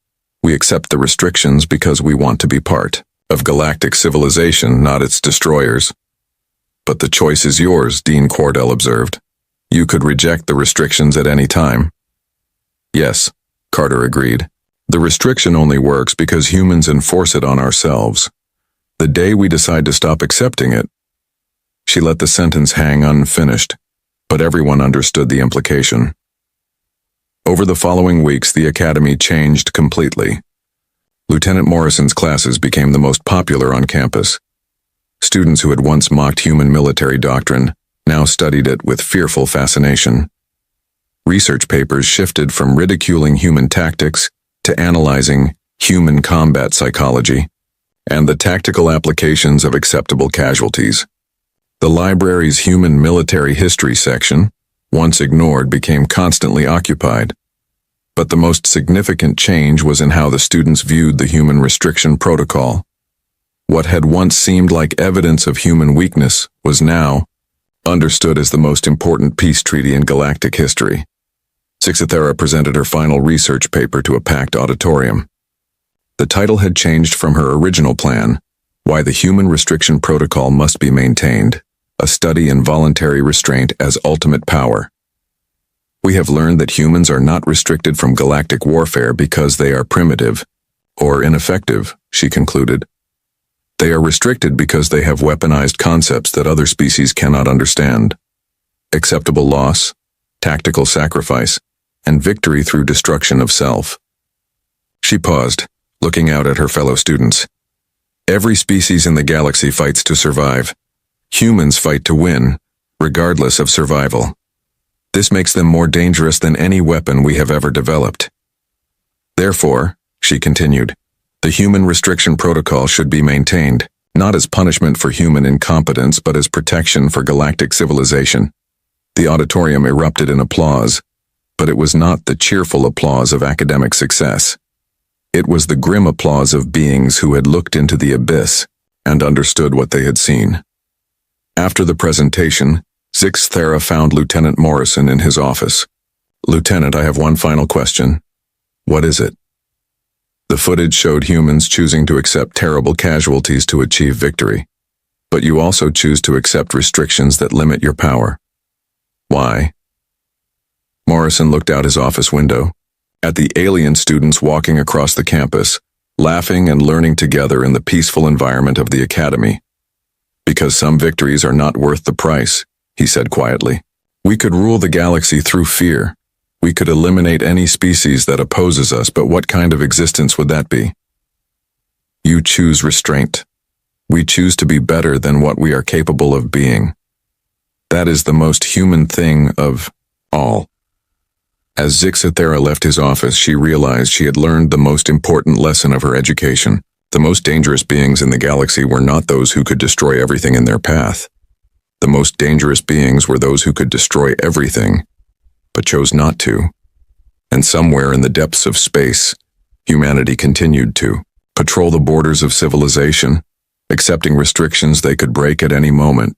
We accept the restrictions because we want to be part of galactic civilization, not its destroyers." "But the choice is yours," Dean Quardell observed. "You could reject the restrictions at any time." "Yes," Carter agreed. "The restriction only works because humans enforce it on ourselves. The day we decide to stop accepting it—" She let the sentence hang unfinished, but everyone understood the implication. Over the following weeks, the academy changed completely. Lieutenant Morrison's classes became the most popular on campus. Students who had once mocked human military doctrine now studied it with fearful fascination. Research papers shifted from ridiculing human tactics to analyzing human combat psychology and the tactical applications of acceptable casualties. The library's human military history section, once ignored, became constantly occupied. But the most significant change was in how the students viewed the human restriction protocol. What had once seemed like evidence of human weakness was now understood as the most important peace treaty in galactic history. Zixthara presented her final research paper to a packed auditorium. The title had changed from her original plan, Why the Human Restriction Protocol Must Be Maintained, a study in voluntary restraint as ultimate power. "We have learned that humans are not restricted from galactic warfare because they are primitive or ineffective," she concluded. "They are restricted because they have weaponized concepts that other species cannot understand. Acceptable loss, tactical sacrifice, and victory through destruction of self." She paused, looking out at her fellow students. "Every species in the galaxy fights to survive. Humans fight to win, regardless of survival. This makes them more dangerous than any weapon we have ever developed. Therefore," she continued, "the human restriction protocol should be maintained, not as punishment for human incompetence but as protection for galactic civilization." The auditorium erupted in applause, but it was not the cheerful applause of academic success. It was the grim applause of beings who had looked into the abyss and understood what they had seen. After the presentation, Zix-Thera found Lieutenant Morrison in his office. "Lieutenant, I have one final question." "What is it?" "The footage showed humans choosing to accept terrible casualties to achieve victory. But you also choose to accept restrictions that limit your power. Why?" Morrison looked out his office window, at the alien students walking across the campus, laughing and learning together in the peaceful environment of the academy. "Because some victories are not worth the price," he said quietly. "We could rule the galaxy through fear. We could eliminate any species that opposes us, but what kind of existence would that be? You choose restraint. We choose to be better than what we are capable of being. That is the most human thing of all." As Zix-Thera left his office, she realized she had learned the most important lesson of her education. The most dangerous beings in the galaxy were not those who could destroy everything in their path. The most dangerous beings were those who could destroy everything, but chose not to. And somewhere in the depths of space, humanity continued to patrol the borders of civilization, accepting restrictions they could break at any moment,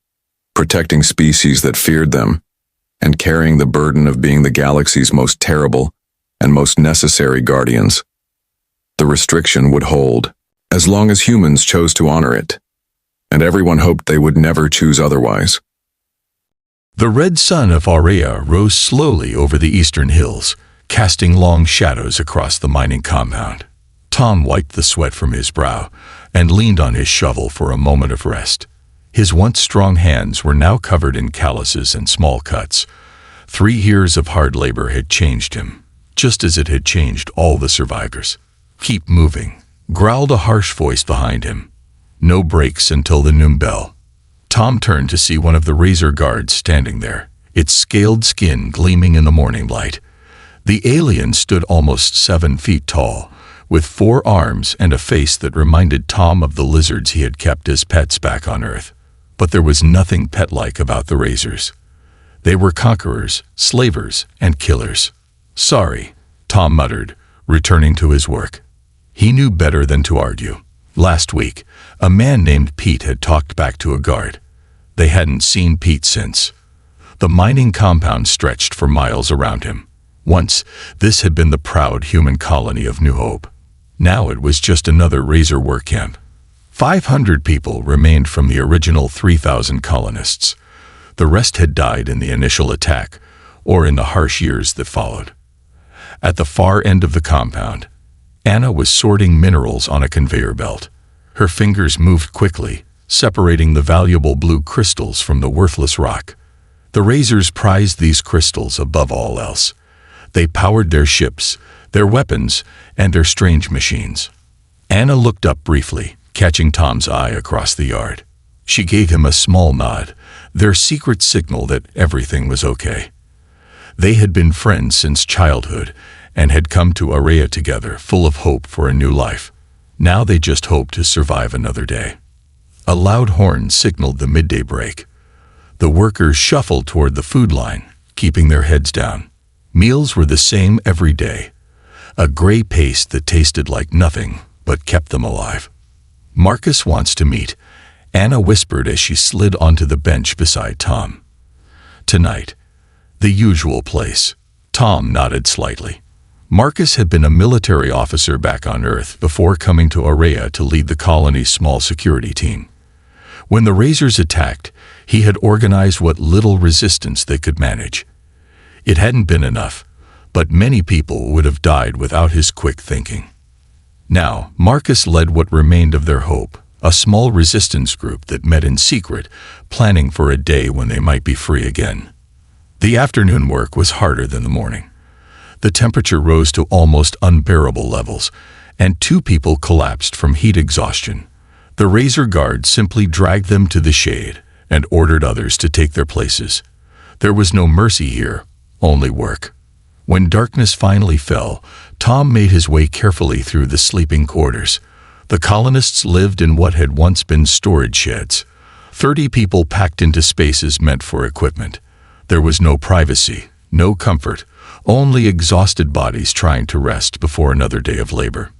protecting species that feared them, and carrying the burden of being the galaxy's most terrible and most necessary guardians. The restriction would hold, as long as humans chose to honor it, and everyone hoped they would never choose otherwise. The red sun of Aurea rose slowly over the eastern hills, casting long shadows across the mining compound. Tom wiped the sweat from his brow and leaned on his shovel for a moment of rest. His once strong hands were now covered in calluses and small cuts. 3 years of hard labor had changed him, just as it had changed all the survivors. "Keep moving," growled a harsh voice behind him. No breaks until the noon bell. Tom turned to see one of the razor guards standing there, its scaled skin gleaming in the morning light. The alien stood almost 7 feet tall, with 4 arms and a face that reminded Tom of the lizards he had kept as pets back on Earth. But there was nothing pet-like about the razors. They were conquerors, slavers, and killers. "Sorry," Tom muttered, returning to his work. He knew better than to argue. Last week, a man named Pete had talked back to a guard. They hadn't seen Pete since. The mining compound stretched for miles around him. Once, this had been the proud human colony of New Hope. Now it was just another razor work camp. 500 people remained from the original 3,000 colonists. The rest had died in the initial attack, or in the harsh years that followed. At the far end of the compound, Anna was sorting minerals on a conveyor belt. Her fingers moved quickly, separating the valuable blue crystals from the worthless rock. The razors prized these crystals above all else. They powered their ships, their weapons, and their strange machines. Anna looked up briefly, catching Tom's eye across the yard. She gave him a small nod, their secret signal that everything was okay. They had been friends since childhood and had come to Aurea together, full of hope for a new life. Now they just hoped to survive another day. A loud horn signaled the midday break. The workers shuffled toward the food line, keeping their heads down. Meals were the same every day. A gray paste that tasted like nothing, but kept them alive. "Marcus wants to meet," Anna whispered as she slid onto the bench beside Tom. "Tonight." "The usual place." Tom nodded slightly. Marcus had been a military officer back on Earth before coming to Aurea to lead the colony's small security team. When the Razors attacked, he had organized what little resistance they could manage. It hadn't been enough, but many people would have died without his quick thinking. Now, Marcus led what remained of their hope, a small resistance group that met in secret, planning for a day when they might be free again. The afternoon work was harder than the morning. The temperature rose to almost unbearable levels, and 2 people collapsed from heat exhaustion. The Razor Guard simply dragged them to the shade and ordered others to take their places. There was no mercy here, only work. When darkness finally fell, Tom made his way carefully through the sleeping quarters. The colonists lived in what had once been storage sheds. 30 people packed into spaces meant for equipment. There was no privacy, no comfort, only exhausted bodies trying to rest before another day of labor.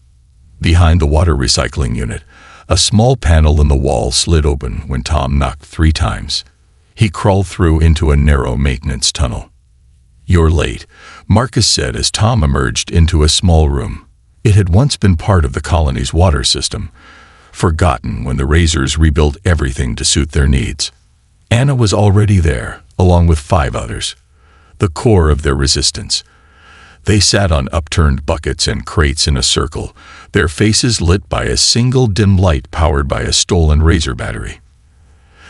Behind the water recycling unit, a small panel in the wall slid open when Tom knocked 3 times. He crawled through into a narrow maintenance tunnel. "You're late," Marcus said as Tom emerged into a small room. It had once been part of the colony's water system, forgotten when the Razors rebuilt everything to suit their needs. Anna was already there, along with 5 others, the core of their resistance. They sat on upturned buckets and crates in a circle, their faces lit by a single dim light powered by a stolen Razor battery.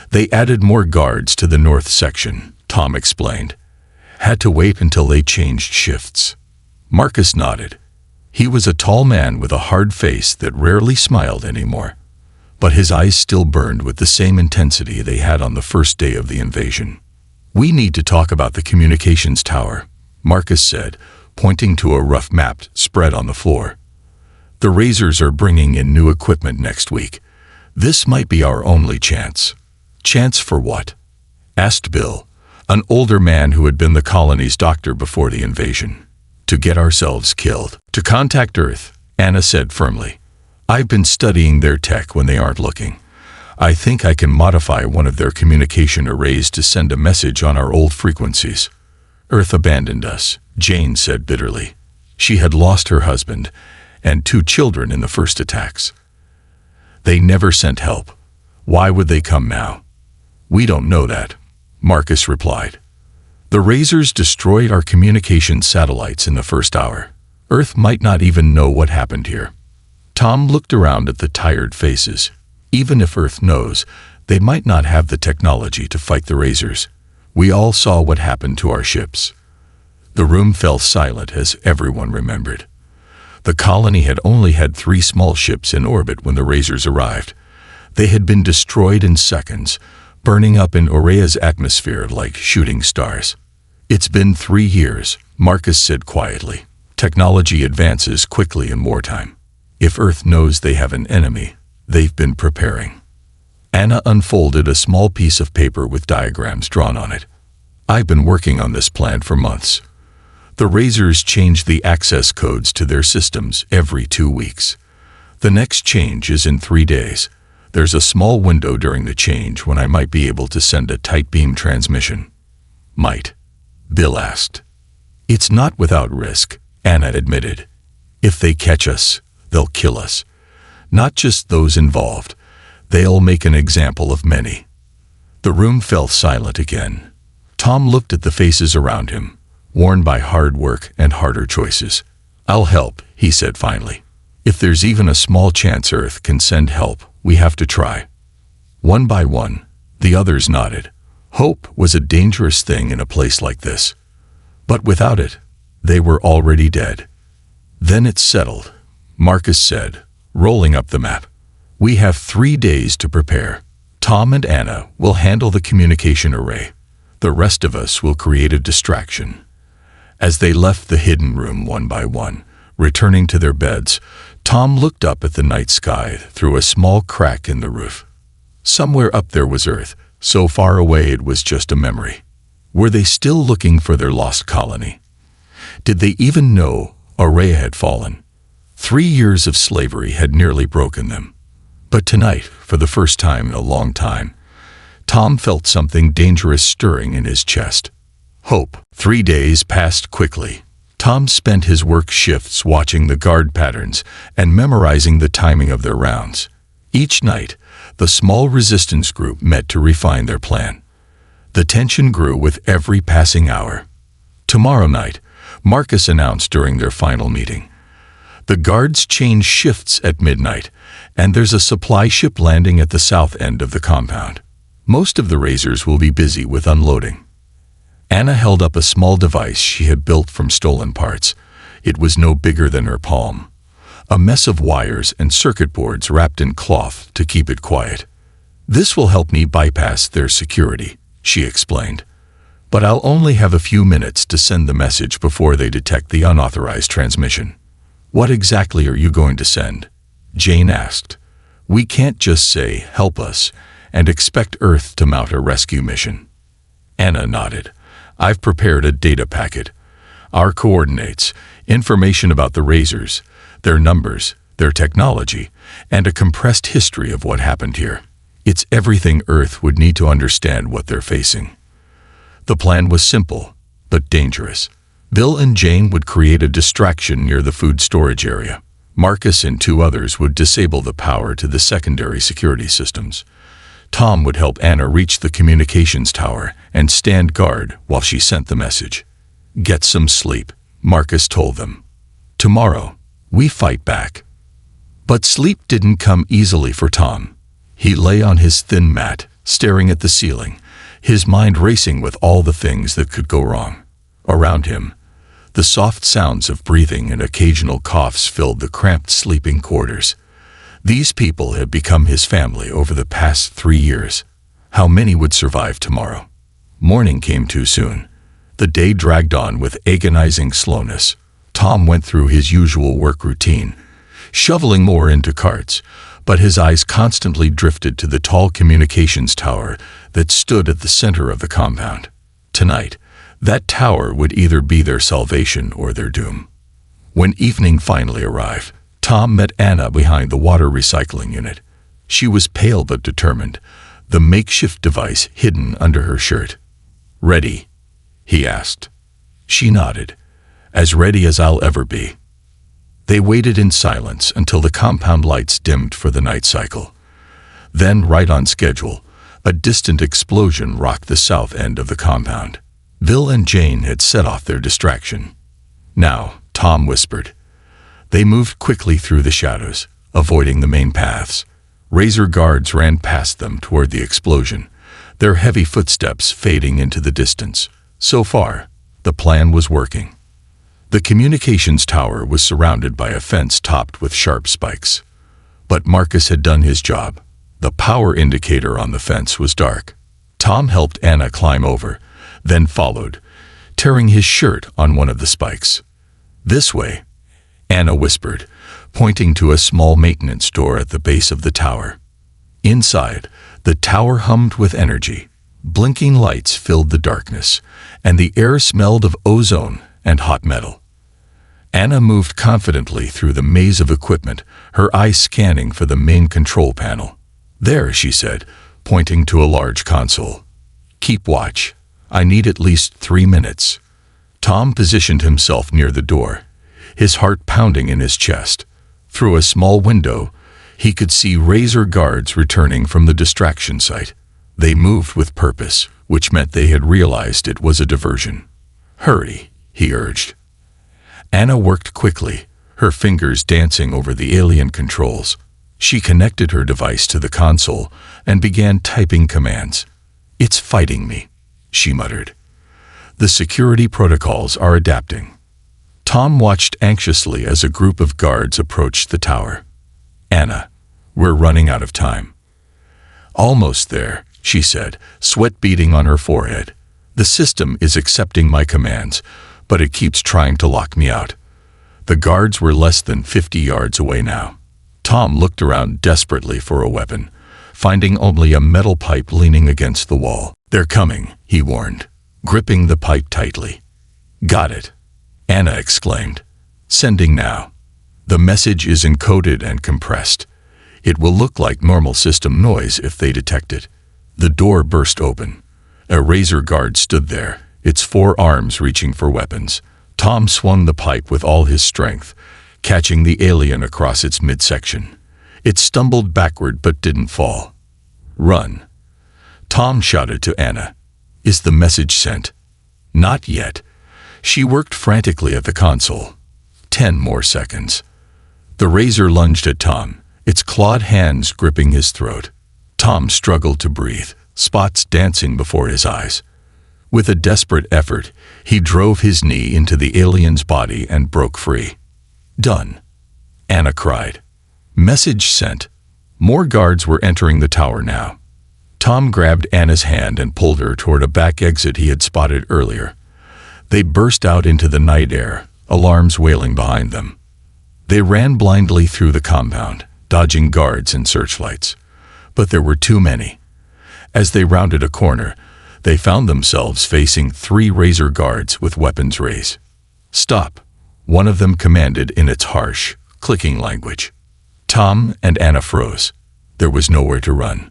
"They added more guards to the north section," Tom explained. "Had to wait until they changed shifts." Marcus nodded. He was a tall man with a hard face that rarely smiled anymore, but his eyes still burned with the same intensity they had on the first day of the invasion. "We need to talk about the communications tower," Marcus said, pointing to a rough map spread on the floor. "The Razors are bringing in new equipment next week. This might be our only chance." "Chance for what?" asked Bill, an older man who had been the colony's doctor before the invasion. "To get ourselves killed." "To contact Earth," Anna said firmly. "I've been studying their tech when they aren't looking. I think I can modify one of their communication arrays to send a message on our old frequencies." "Earth abandoned us," Jane said bitterly. She had lost her husband and 2 children in the first attacks. "They never sent help. Why would they come now?" "We don't know that," Marcus replied. "The Razors destroyed our communication satellites in the first hour. Earth might not even know what happened here." Tom looked around at the tired faces. Even if Earth knows, they might not have the technology to fight the Razors. "We all saw what happened to our ships." The room fell silent as everyone remembered. The colony had only had 3 small ships in orbit when the Razors arrived. They had been destroyed in seconds, burning up in Aurea's atmosphere like shooting stars. "It's been 3 years," Marcus said quietly. "Technology advances quickly in wartime. If Earth knows they have an enemy, they've been preparing." Anna unfolded a small piece of paper with diagrams drawn on it. "I've been working on this plan for months. The Razors change the access codes to their systems every 2 weeks. The next change is in 3 days. There's a small window during the change when I might be able to send a tight beam transmission." "Might?" Bill asked. "It's not without risk," Anna admitted. "If they catch us, they'll kill us. Not just those involved. They'll make an example of many." The room fell silent again. Tom looked at the faces around him, worn by hard work and harder choices. "I'll help," he said finally. "If there's even a small chance Earth can send help, we have to try." One by one, the others nodded. Hope was a dangerous thing in a place like this. But without it, they were already dead. "Then it's settled," Marcus said, rolling up the map. "We have 3 days to prepare. Tom and Anna will handle the communication array. The rest of us will create a distraction." As they left the hidden room one by one, returning to their beds, Tom looked up at the night sky through a small crack in the roof. Somewhere up there was Earth, so far away it was just a memory. Were they still looking for their lost colony? Did they even know Aurea had fallen? 3 years of slavery had nearly broken them. But tonight, for the first time in a long time, Tom felt something dangerous stirring in his chest. Hope. 3 days passed quickly. Tom spent his work shifts watching the guard patterns and memorizing the timing of their rounds. Each night, the small resistance group met to refine their plan. The tension grew with every passing hour. "Tomorrow night," Marcus announced during their final meeting. "The guards change shifts at midnight, and there's a supply ship landing at the south end of the compound. Most of the Razors will be busy with unloading." Anna held up a small device she had built from stolen parts. It was no bigger than her palm. A mess of wires and circuit boards wrapped in cloth to keep it quiet. "This will help me bypass their security," she explained. "But I'll only have a few minutes to send the message before they detect the unauthorized transmission." "What exactly are you going to send?" Jane asked. "We can't just say, 'Help us,' and expect Earth to mount a rescue mission." Anna nodded. I've prepared a data packet. Our coordinates, information about the Razors, their numbers, their technology, and a compressed history of what happened here. It's everything Earth would need to understand what they're facing. The plan was simple, but dangerous. Bill and Jane would create a distraction near the food storage area. Marcus and 2 others would disable the power to the secondary security systems. Tom would help Anna reach the communications tower and stand guard while she sent the message. Get some sleep, Marcus told them. Tomorrow, we fight back. But sleep didn't come easily for Tom. He lay on his thin mat, staring at the ceiling, his mind racing with all the things that could go wrong. Around him, the soft sounds of breathing and occasional coughs filled the cramped sleeping quarters. These people had become his family over the past 3 years. How many would survive tomorrow? Morning came too soon. The day dragged on with agonizing slowness. Tom went through his usual work routine, shoveling more into carts, but his eyes constantly drifted to the tall communications tower that stood at the center of the compound. Tonight, that tower would either be their salvation or their doom. When evening finally arrived, Tom met Anna behind the water recycling unit. She was pale but determined, the makeshift device hidden under her shirt. "Ready?" he asked. She nodded. "As ready as I'll ever be." They waited in silence until the compound lights dimmed for the night cycle. Then, right on schedule, a distant explosion rocked the south end of the compound. Bill and Jane had set off their distraction. "Now," Tom whispered. They moved quickly through the shadows, avoiding the main paths. Razor guards ran past them toward the explosion, their heavy footsteps fading into the distance. So far, the plan was working. The communications tower was surrounded by a fence topped with sharp spikes. But Marcus had done his job. The power indicator on the fence was dark. Tom helped Anna climb over, then followed, tearing his shirt on one of the spikes. "This way," Anna whispered, pointing to a small maintenance door at the base of the tower. Inside, the tower hummed with energy. Blinking lights filled the darkness, and the air smelled of ozone and hot metal. Anna moved confidently through the maze of equipment, her eyes scanning for the main control panel. "There," she said, pointing to a large console. "Keep watch. I need at least 3 minutes." Tom positioned himself near the door, his heart pounding in his chest. Through a small window, he could see Razor guards returning from the distraction site. They moved with purpose, which meant they had realized it was a diversion. "Hurry," he urged. Anna worked quickly, her fingers dancing over the alien controls. She connected her device to the console and began typing commands. "It's fighting me," she muttered. "The security protocols are adapting." Tom watched anxiously as a group of guards approached the tower. "Anna, we're running out of time." "Almost there," she said, sweat beading on her forehead. "The system is accepting my commands, but it keeps trying to lock me out." The guards were less than 50 yards away now. Tom looked around desperately for a weapon, finding only a metal pipe leaning against the wall. "They're coming," he warned, gripping the pipe tightly. "Got it," Anna exclaimed. "Sending now." The message is encoded and compressed. It will look like normal system noise if they detect it. The door burst open. A Razor guard stood there, its 4 arms reaching for weapons. Tom swung the pipe with all his strength, catching the alien across its midsection. It stumbled backward but didn't fall. "Run," Tom shouted to Anna. "Is the message sent?" "Not yet." She worked frantically at the console. 10 more seconds. The Razor lunged at Tom, its clawed hands gripping his throat. Tom struggled to breathe, spots dancing before his eyes. With a desperate effort, he drove his knee into the alien's body and broke free. "Done," Anna cried. Message sent. More guards were entering the tower now. Tom grabbed Anna's hand and pulled her toward a back exit he had spotted earlier. They burst out into the night air, alarms wailing behind them. They ran blindly through the compound, dodging guards and searchlights. But there were too many. As they rounded a corner, They found themselves facing 3 Razor guards with weapons raised. "Stop," one of them commanded in its harsh, clicking language. Tom and Anna froze. There was nowhere to run.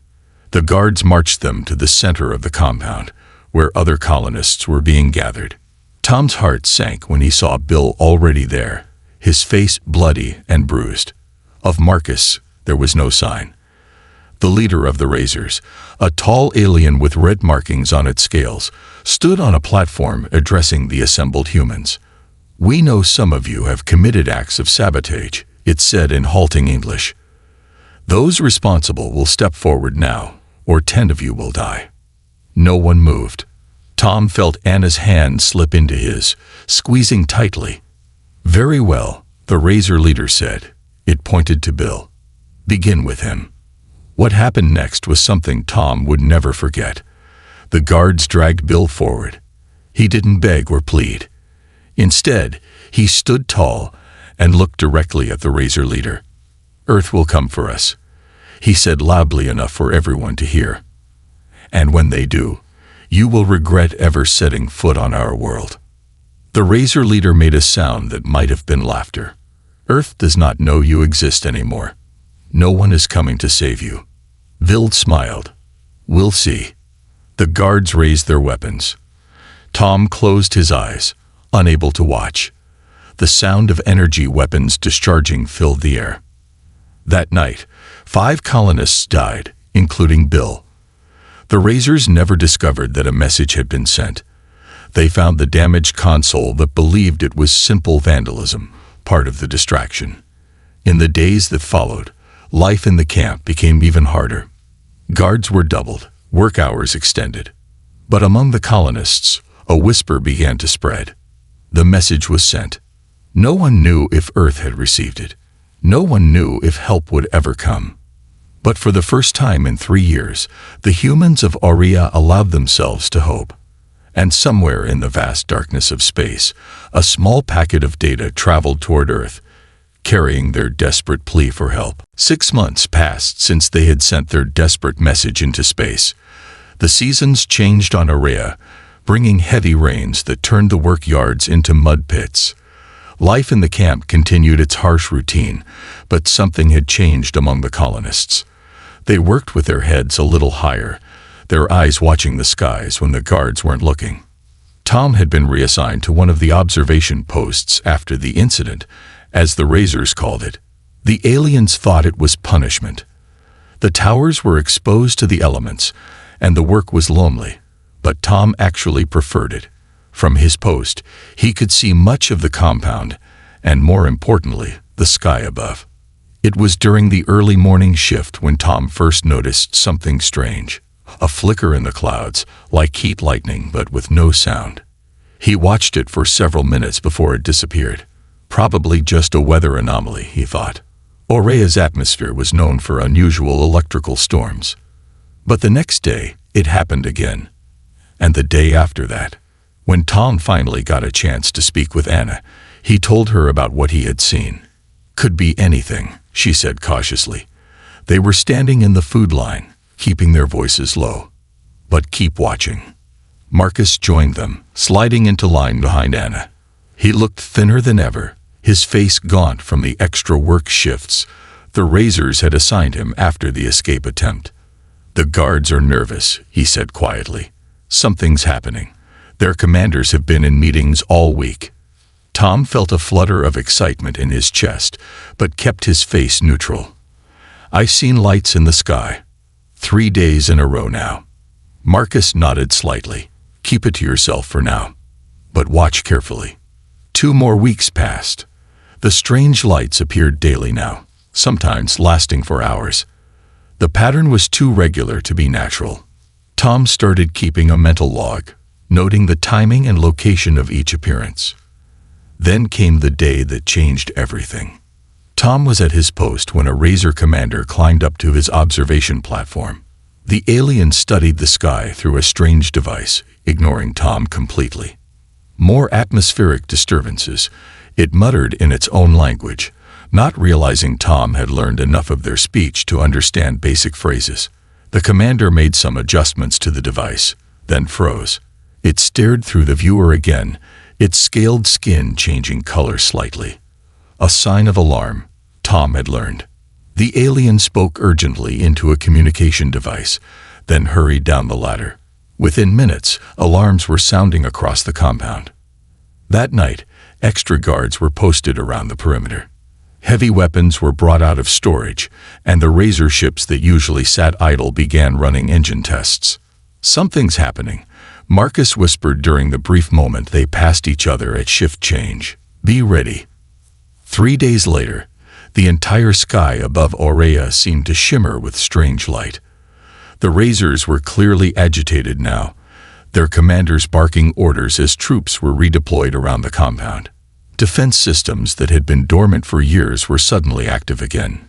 The guards marched them to the center of the compound, where other colonists were being gathered. Tom's heart sank when he saw Bill already there, his face bloody and bruised. Of Marcus, there was no sign. The leader of the Razors, a tall alien with red markings on its scales, stood on a platform addressing the assembled humans. "We know some of you have committed acts of sabotage," it said in halting English. "Those responsible will step forward now, or 10 of you will die." No one moved. Tom felt Anna's hand slip into his, squeezing tightly. "Very well," the Razor leader said. It pointed to Bill. "Begin with him." What happened next was something Tom would never forget. The guards dragged Bill forward. He didn't beg or plead. Instead, he stood tall and looked directly at the Razor leader. "Earth will come for us," he said loudly enough for everyone to hear. "And when they do, you will regret ever setting foot on our world." The Razor leader made a sound that might have been laughter. "Earth does not know you exist anymore. No one is coming to save you." Bill smiled. "We'll see." The guards raised their weapons. Tom closed his eyes, unable to watch. The sound of energy weapons discharging filled the air. That night, 5 colonists died, including Bill. The Razors never discovered that a message had been sent. They found the damaged console but believed it was simple vandalism, part of the distraction. In the days that followed, life in the camp became even harder. Guards were doubled, work hours extended. But among the colonists, a whisper began to spread. The message was sent. No one knew if Earth had received it. No one knew if help would ever come. But for the first time in 3 years, the humans of Aurea allowed themselves to hope. And somewhere in the vast darkness of space, a small packet of data traveled toward Earth, carrying their desperate plea for help. 6 months passed since they had sent their desperate message into space. The seasons changed on Aurea, bringing heavy rains that turned the work yards into mud pits. Life in the camp continued its harsh routine, but something had changed among the colonists. They worked with their heads a little higher, their eyes watching the skies when the guards weren't looking. Tom had been reassigned to one of the observation posts after the incident, as the Razors called it. The aliens thought it was punishment. The towers were exposed to the elements, and the work was lonely, but Tom actually preferred it. From his post, he could see much of the compound, and more importantly, the sky above. It was during the early morning shift when Tom first noticed something strange. A flicker in the clouds, like heat lightning but with no sound. He watched it for several minutes before it disappeared. Probably just a weather anomaly, he thought. Aurea's atmosphere was known for unusual electrical storms. But the next day, it happened again. And the day after that. When Tom finally got a chance to speak with Anna, he told her about what he had seen. "Could be anything," she said cautiously. They were standing in the food line, keeping their voices low. "But keep watching." Marcus joined them, sliding into line behind Anna. He looked thinner than ever, his face gaunt from the extra work shifts the Razors had assigned him after the escape attempt. "The guards are nervous," he said quietly. "Something's happening. Their commanders have been in meetings all week." Tom felt a flutter of excitement in his chest, but kept his face neutral. "I've seen lights in the sky. 3 days in a row now." Marcus nodded slightly. "Keep it to yourself for now. But watch carefully." 2 more weeks passed. The strange lights appeared daily now, sometimes lasting for hours. The pattern was too regular to be natural. Tom started keeping a mental log, noting the timing and location of each appearance. Then came the day that changed everything. Tom was at his post when a Razor commander climbed up to his observation platform. The alien studied the sky through a strange device, ignoring Tom completely. More atmospheric disturbances, it muttered in its own language, not realizing Tom had learned enough of their speech to understand basic phrases. The commander made some adjustments to the device, then froze. It stared through the viewer again, its scaled skin changing color slightly. A sign of alarm, Tom had learned. The alien spoke urgently into a communication device, then hurried down the ladder. Within minutes, alarms were sounding across the compound. That night, extra guards were posted around the perimeter. Heavy weapons were brought out of storage, and the razor ships that usually sat idle began running engine tests. "Something's happening," Marcus whispered during the brief moment they passed each other at shift change. "Be ready." 3 days later, the entire sky above Aurea seemed to shimmer with strange light. The razors were clearly agitated now, their commanders barking orders as troops were redeployed around the compound. Defense systems that had been dormant for years were suddenly active again.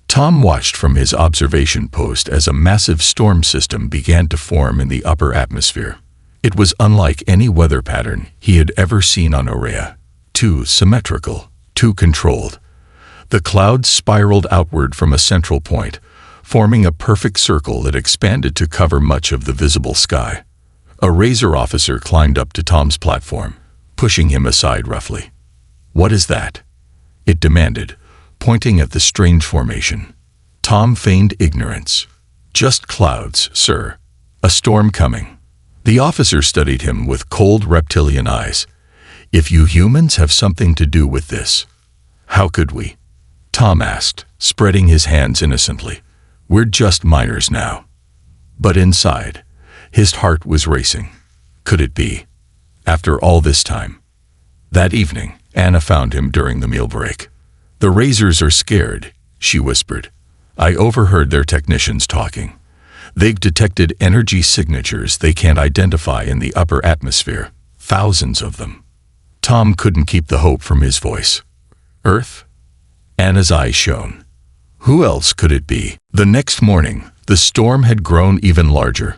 Tom watched from his observation post as a massive storm system began to form in the upper atmosphere. It was unlike any weather pattern he had ever seen on Aurea. Too symmetrical, too controlled. The clouds spiraled outward from a central point, forming a perfect circle that expanded to cover much of the visible sky. A razor officer climbed up to Tom's platform, pushing him aside roughly. "What is that?" it demanded, pointing at the strange formation. Tom feigned ignorance. "Just clouds, sir. A storm coming." The officer studied him with cold reptilian eyes. "If you humans have something to do with this, how could we?" Tom asked, spreading his hands innocently. "We're just miners now." But inside, his heart was racing. Could it be? After all this time. That evening, Anna found him during the meal break. "The razors are scared," she whispered. "I overheard their technicians talking. They've detected energy signatures they can't identify in the upper atmosphere. Thousands of them." Tom couldn't keep the hope from his voice. "Earth?" Anna's eyes shone. Who else could it be? The next morning, the storm had grown even larger.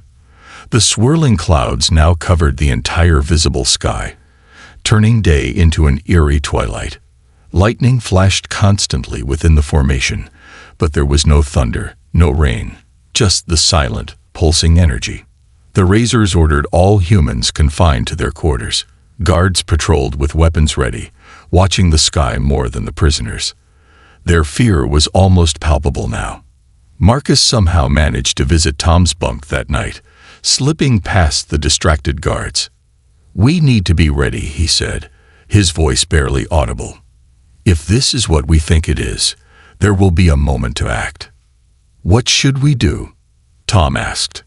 The swirling clouds now covered the entire visible sky, turning day into an eerie twilight. Lightning flashed constantly within the formation, but there was no thunder, no rain, just the silent, pulsing energy. The razors ordered all humans confined to their quarters. Guards patrolled with weapons ready, watching the sky more than the prisoners. Their fear was almost palpable now. Marcus somehow managed to visit Tom's bunk that night, slipping past the distracted guards. "We need to be ready," he said, his voice barely audible. "If this is what we think it is, there will be a moment to act." "What should we do?" Tom asked.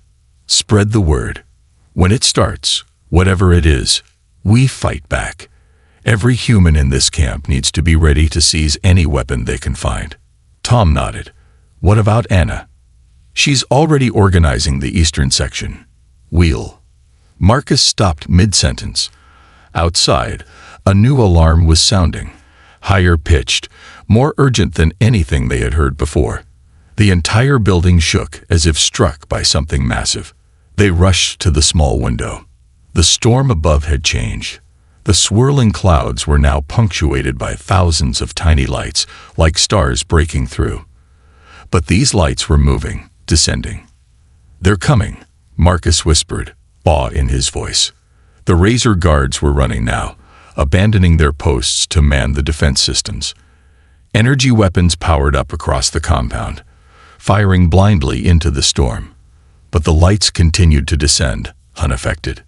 "Spread the word. When it starts, whatever it is, we fight back. Every human in this camp needs to be ready to seize any weapon they can find." Tom nodded. "What about Anna?" "She's already organizing the eastern section." "We'll." Marcus stopped mid-sentence. Outside, a new alarm was sounding, higher pitched, more urgent than anything they had heard before. The entire building shook as if struck by something massive. They rushed to the small window. The storm above had changed. The swirling clouds were now punctuated by thousands of tiny lights, like stars breaking through. But these lights were moving, descending. "They're coming," Marcus whispered, awe in his voice. The razor guards were running now, abandoning their posts to man the defense systems. Energy weapons powered up across the compound, firing blindly into the storm. But the lights continued to descend, unaffected.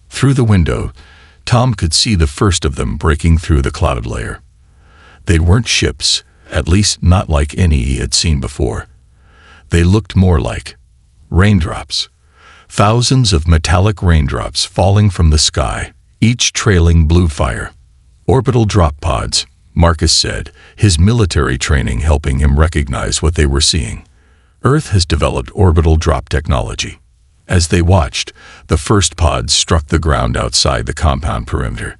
Through the window, Tom could see the first of them breaking through the cloud layer. They weren't ships, at least not like any he had seen before. They looked more like raindrops. Thousands of metallic raindrops falling from the sky, each trailing blue fire. "Orbital drop pods," Marcus said, his military training helping him recognize what they were seeing. "Earth has developed orbital drop technology." As they watched, the first pods struck the ground outside the compound perimeter.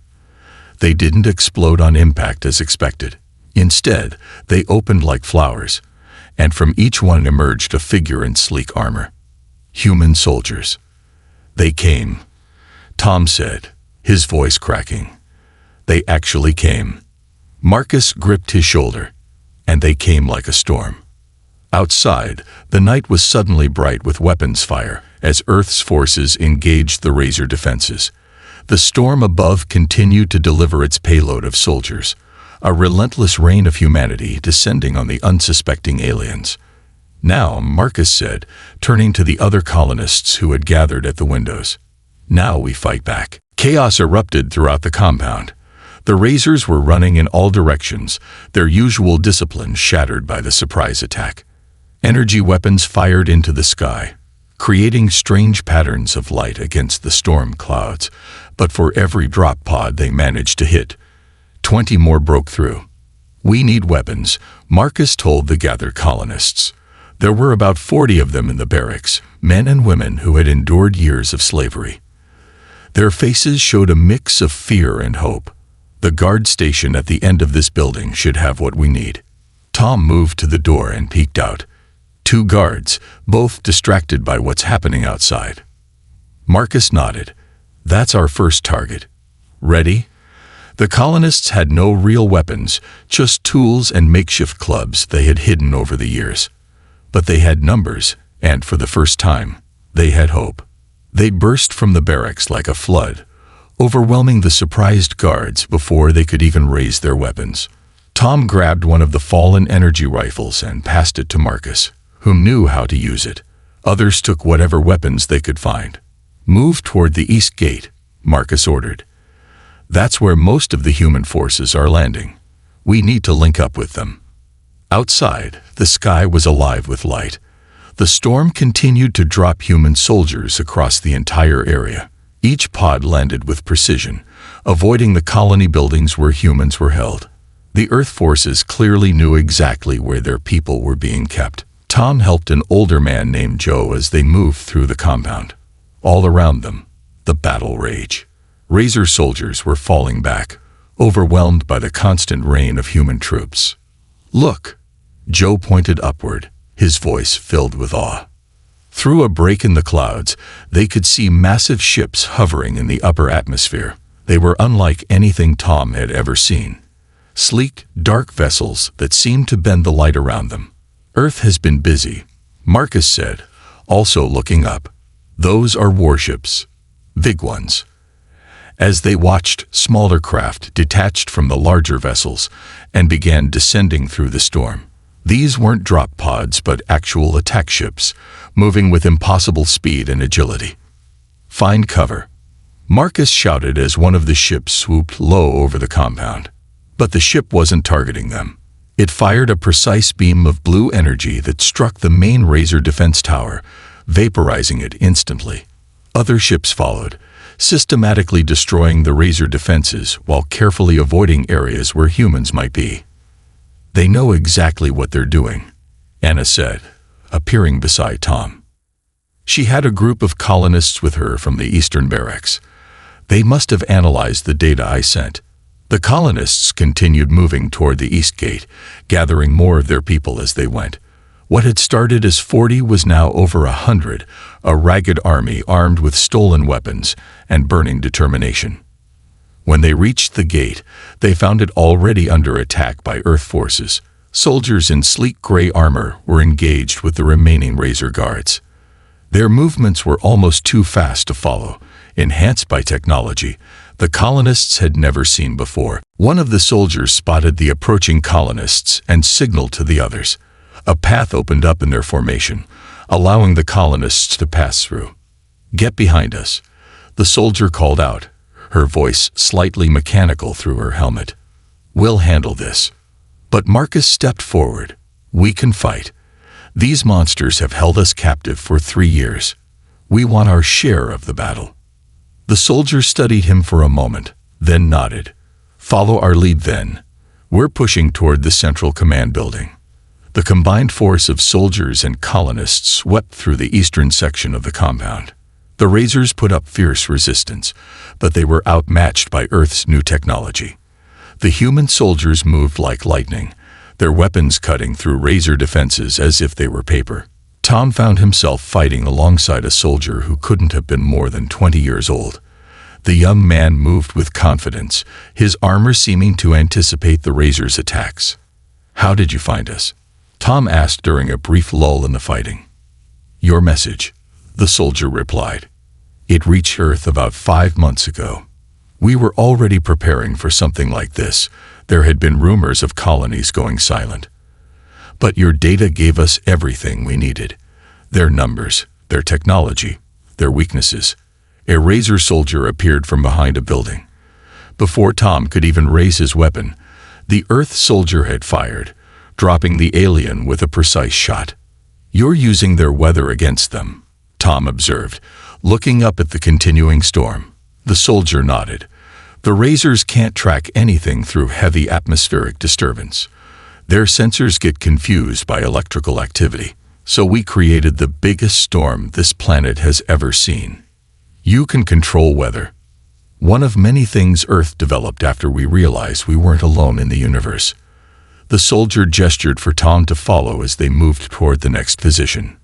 They didn't explode on impact as expected. Instead, they opened like flowers, and from each one emerged a figure in sleek armor. Human soldiers. "They came," Tom said, his voice cracking. "They actually came." Marcus gripped his shoulder, and they came like a storm. Outside, the night was suddenly bright with weapons fire, as Earth's forces engaged the Razor defenses. The storm above continued to deliver its payload of soldiers, a relentless rain of humanity descending on the unsuspecting aliens. "Now," Marcus said, turning to the other colonists who had gathered at the windows. "Now we fight back." Chaos erupted throughout the compound. The Razors were running in all directions, their usual discipline shattered by the surprise attack. Energy weapons fired into the sky, creating strange patterns of light against the storm clouds, but for every drop pod they managed to hit, 20 more broke through. "We need weapons," Marcus told the gathered colonists. There were about 40 of them in the barracks, men and women who had endured years of slavery. Their faces showed a mix of fear and hope. "The guard station at the end of this building should have what we need." Tom moved to the door and peeked out. 2 guards, both distracted by what's happening outside. Marcus nodded. "That's our first target. Ready?" The colonists had no real weapons, just tools and makeshift clubs they had hidden over the years. But they had numbers, and for the first time, they had hope. They burst from the barracks like a flood, overwhelming the surprised guards before they could even raise their weapons. Tom grabbed one of the fallen energy rifles and passed it to Marcus, who knew how to use it. Others took whatever weapons they could find. "Move toward the east gate," Marcus ordered. "That's where most of the human forces are landing. We need to link up with them." Outside, the sky was alive with light. The storm continued to drop human soldiers across the entire area. Each pod landed with precision, avoiding the colony buildings where humans were held. The Earth forces clearly knew exactly where their people were being kept. Tom helped an older man named Joe as they moved through the compound. All around them, the battle rage. Razor soldiers were falling back, overwhelmed by the constant rain of human troops. "Look!" Joe pointed upward, his voice filled with awe. Through a break in the clouds, they could see massive ships hovering in the upper atmosphere. They were unlike anything Tom had ever seen. Sleek, dark vessels that seemed to bend the light around them. "Earth has been busy," Marcus said, also looking up. "Those are warships. Big ones." As they watched, smaller craft detached from the larger vessels and began descending through the storm. These weren't drop pods but actual attack ships, moving with impossible speed and agility. "Find cover," Marcus shouted as one of the ships swooped low over the compound. But the ship wasn't targeting them. It fired a precise beam of blue energy that struck the main Razor defense tower, vaporizing it instantly. Other ships followed, systematically destroying the Razor defenses while carefully avoiding areas where humans might be. "They know exactly what they're doing," Anna said, appearing beside Tom. She had a group of colonists with her from the eastern barracks. "They must have analyzed the data I sent." The colonists continued moving toward the east gate, gathering more of their people as they went. What had started as 40 was now over 100, a ragged army armed with stolen weapons and burning determination. When they reached the gate, they found it already under attack by Earth forces. Soldiers in sleek gray armor were engaged with the remaining Razor guards. Their movements were almost too fast to follow, enhanced by technology the colonists had never seen before. One of the soldiers spotted the approaching colonists and signaled to the others. A path opened up in their formation, allowing the colonists to pass through. "Get behind us," the soldier called out, her voice slightly mechanical through her helmet. "We'll handle this." But Marcus stepped forward. "We can fight. These monsters have held us captive for 3 years. We want our share of the battle." The soldier studied him for a moment, then nodded. "Follow our lead then. We're pushing toward the central command building." The combined force of soldiers and colonists swept through the eastern section of the compound. The Razors put up fierce resistance, but they were outmatched by Earth's new technology. The human soldiers moved like lightning, their weapons cutting through Razor defenses as if they were paper. Tom found himself fighting alongside a soldier who couldn't have been more than 20 years old. The young man moved with confidence, his armor seeming to anticipate the Razor's attacks. "How did you find us?" Tom asked during a brief lull in the fighting. "Your message," the soldier replied. "It reached Earth about 5 months ago. We were already preparing for something like this. There had been rumors of colonies going silent. But your data gave us everything we needed. Their numbers, their technology, their weaknesses." A razor soldier appeared from behind a building. Before Tom could even raise his weapon, the Earth soldier had fired, dropping the alien with a precise shot. "You're using their weather against them," Tom observed, looking up at the continuing storm. The soldier nodded. "The razors can't track anything through heavy atmospheric disturbance. Their sensors get confused by electrical activity, so we created the biggest storm this planet has ever seen. You can control weather. One of many things Earth developed after we realized we weren't alone in the universe." The soldier gestured for Tom to follow as they moved toward the next position.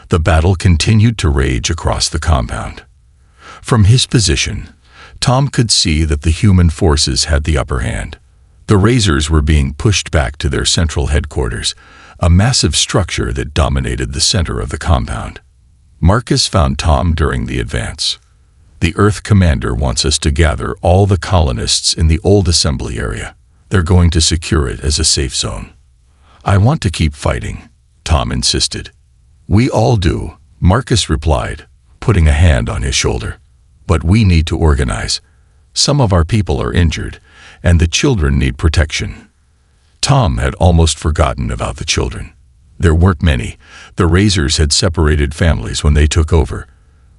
The battle continued to rage across the compound. From his position, Tom could see that the human forces had the upper hand. The razors were being pushed back to their central headquarters, a massive structure that dominated the center of the compound. Marcus found Tom during the advance. "The Earth commander wants us to gather all the colonists in the old assembly area. They're going to secure it as a safe zone." "I want to keep fighting," Tom insisted. "We all do," Marcus replied, putting a hand on his shoulder. "But we need to organize. Some of our people are injured, and the children need protection." Tom had almost forgotten about the children. There weren't many. The razors had separated families when they took over.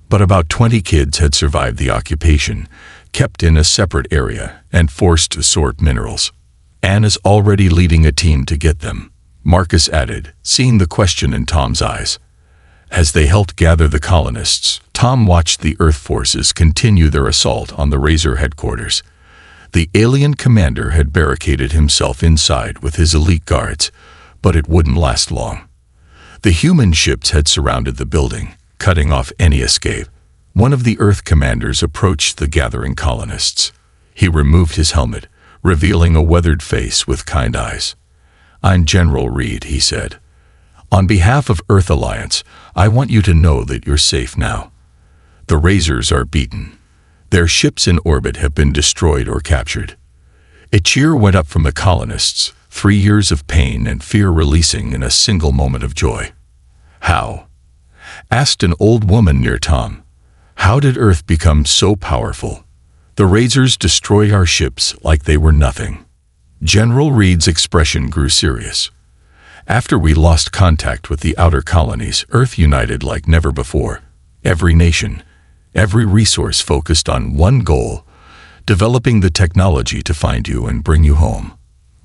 But about 20 kids had survived the occupation, kept in a separate area, and forced to sort minerals. "Anna's already leading a team to get them," Marcus added, seeing the question in Tom's eyes. As they helped gather the colonists, Tom watched the Earth forces continue their assault on the razor headquarters. The alien commander had barricaded himself inside with his elite guards, but it wouldn't last long. The human ships had surrounded the building, cutting off any escape. One of the Earth commanders approached the gathering colonists. He removed his helmet, revealing a weathered face with kind eyes. "I'm General Reed," he said. "On behalf of Earth Alliance, I want you to know that you're safe now. The razors are beaten. Their ships in orbit have been destroyed or captured." A cheer went up from the colonists, 3 years of pain and fear releasing in a single moment of joy. "How?" asked an old woman near Tom. "How did Earth become so powerful? The razors destroyed our ships like they were nothing." General Reed's expression grew serious. "After we lost contact with the outer colonies, Earth united like never before. Every nation, every resource focused on one goal, developing the technology to find you and bring you home.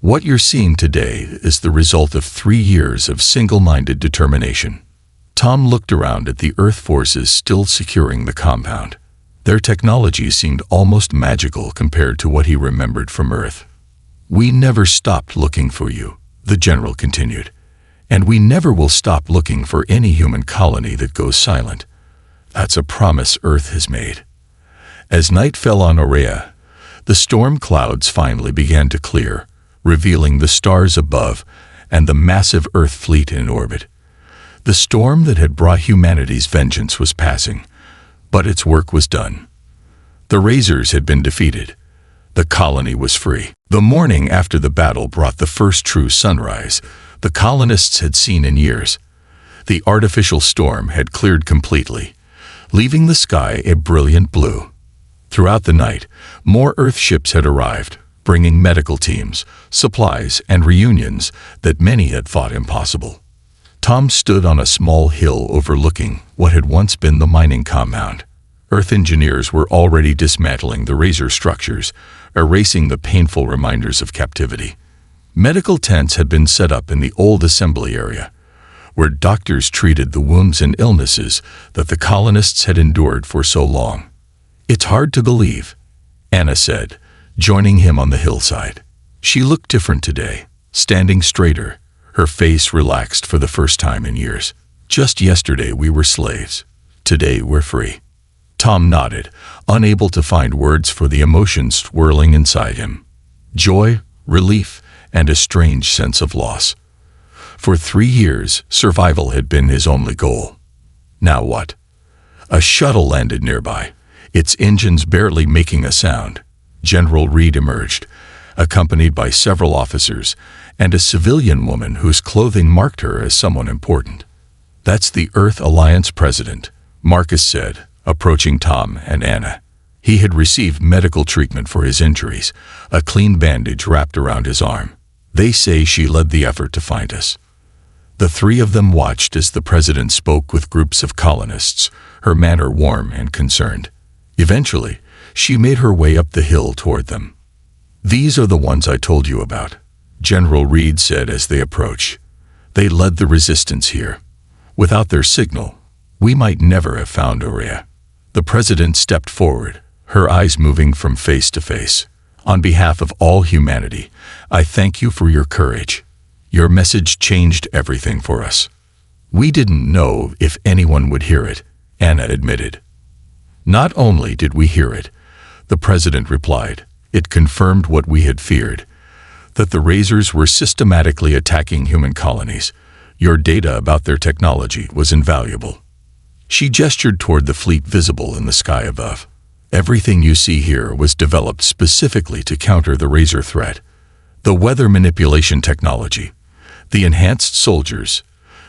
What you're seeing today is the result of 3 years of single-minded determination." Tom looked around at the Earth forces still securing the compound. Their technology seemed almost magical compared to what he remembered from Earth. "We never stopped looking for you," the general continued, "and we never will stop looking for any human colony that goes silent. That's a promise Earth has made." As night fell on Aurea, the storm clouds finally began to clear, revealing the stars above and the massive Earth fleet in orbit. The storm that had brought humanity's vengeance was passing, but its work was done. The razors had been defeated. The colony was free. The morning after the battle brought the first true sunrise the colonists had seen in years. The artificial storm had cleared completely, leaving the sky a brilliant blue. Throughout the night, more Earth ships had arrived, bringing medical teams, supplies, and reunions that many had thought impossible. Tom stood on a small hill overlooking what had once been the mining compound. Earth engineers were already dismantling the razor structures, erasing the painful reminders of captivity. Medical tents had been set up in the old assembly area, where doctors treated the wounds and illnesses that the colonists had endured for so long. "It's hard to believe," Anna said, joining him on the hillside. She looked different today, standing straighter, her face relaxed for the first time in years. "Just yesterday we were slaves. Today we're free." Tom nodded, unable to find words for the emotions swirling inside him. Joy, relief, and a strange sense of loss. For 3 years, survival had been his only goal. Now what? A shuttle landed nearby, its engines barely making a sound. General Reed emerged, accompanied by several officers and a civilian woman whose clothing marked her as someone important. "That's the Earth Alliance president," Marcus said, approaching Tom and Anna. He had received medical treatment for his injuries, a clean bandage wrapped around his arm. "They say she led the effort to find us." The three of them watched as the president spoke with groups of colonists, her manner warm and concerned. Eventually, she made her way up the hill toward them. "These are the ones I told you about," General Reed said as they approached. "They led the resistance here. Without their signal, we might never have found Aurea." The president stepped forward, her eyes moving from face to face. "On behalf of all humanity, I thank you for your courage. Your message changed everything for us." "We didn't know if anyone would hear it," Anna admitted. "Not only did we hear it," the president replied, "it confirmed what we had feared, that the Razors were systematically attacking human colonies. Your data about their technology was invaluable." She gestured toward the fleet visible in the sky above. "Everything you see here was developed specifically to counter the Razor threat. The weather manipulation technology, the enhanced soldiers,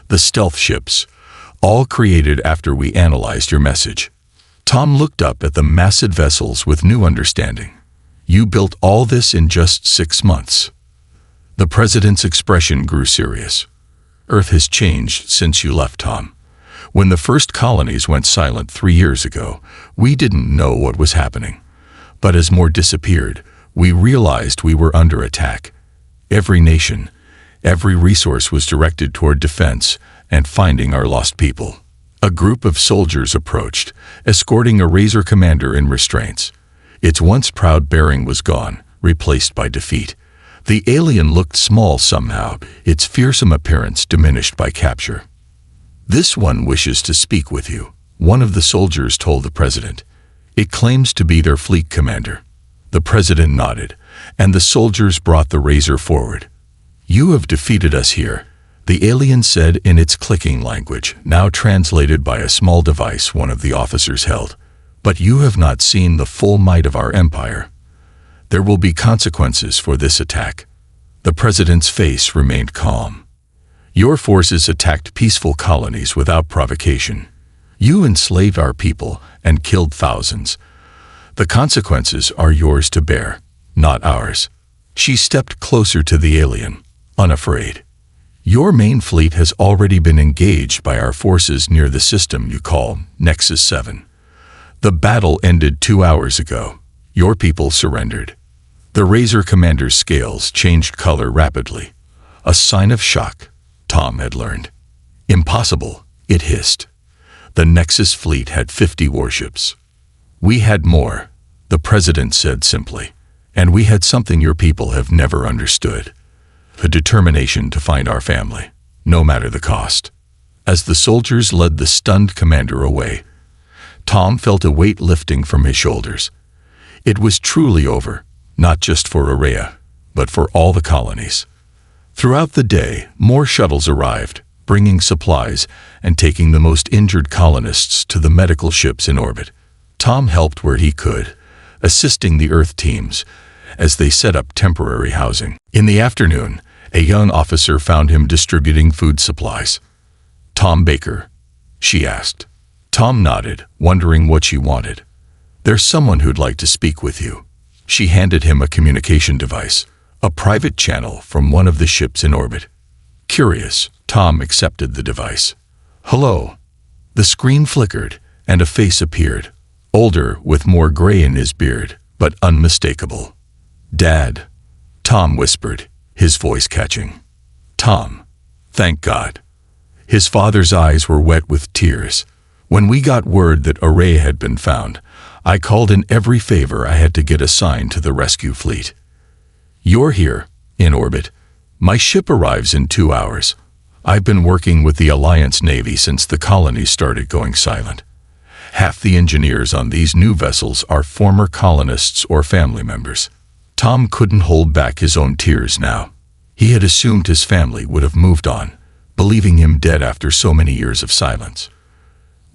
the stealth ships, all created after we analyzed your message." Tom looked up at the massive vessels with new understanding. "You built all this in just 6 months." The president's expression grew serious. "Earth has changed since you left, Tom. When the first colonies went silent 3 years ago, we didn't know what was happening. But as more disappeared, we realized we were under attack. Every nation, every resource was directed toward defense and finding our lost people." A group of soldiers approached, escorting a Razor commander in restraints. Its once proud bearing was gone, replaced by defeat. The alien looked small somehow, its fearsome appearance diminished by capture. "This one wishes to speak with you," one of the soldiers told the president. "It claims to be their fleet commander." The president nodded, and the soldiers brought the Razor forward. "You have defeated us here," the alien said in its clicking language, now translated by a small device one of the officers held. "But you have not seen the full might of our empire. There will be consequences for this attack." The president's face remained calm. "Your forces attacked peaceful colonies without provocation. You enslaved our people and killed thousands. The consequences are yours to bear, not ours." She stepped closer to the alien, unafraid. "Your main fleet has already been engaged by our forces near the system you call Nexus 7. The battle ended 2 hours ago. Your people surrendered." The Razor commander's scales changed color rapidly. A sign of shock, Tom had learned. "Impossible," it hissed. "The Nexus fleet had 50 warships." "We had more," the president said simply. "And we had something your people have never understood. A determination to find our family, no matter the cost." As the soldiers led the stunned commander away, Tom felt a weight lifting from his shoulders. It was truly over, not just for Aurea, but for all the colonies. Throughout the day, more shuttles arrived, bringing supplies and taking the most injured colonists to the medical ships in orbit. Tom helped where he could, assisting the Earth teams as they set up temporary housing. In the afternoon, a young officer found him distributing food supplies. "Tom Baker?" she asked. Tom nodded, wondering what she wanted. "There's someone who'd like to speak with you." She handed him a communication device, a private channel from one of the ships in orbit. Curious, Tom accepted the device. "Hello." The screen flickered, and a face appeared, older with more gray in his beard, but unmistakable. "Dad," Tom whispered, his voice catching. "Tom, thank God." His father's eyes were wet with tears. "When we got word that Aurea had been found, I called in every favor I had to get assigned to the rescue fleet. You're here, in orbit. My ship arrives in 2 hours. I've been working with the Alliance Navy since the colonies started going silent. Half the engineers on these new vessels are former colonists or family members." Tom couldn't hold back his own tears now. He had assumed his family would have moved on, believing him dead after so many years of silence.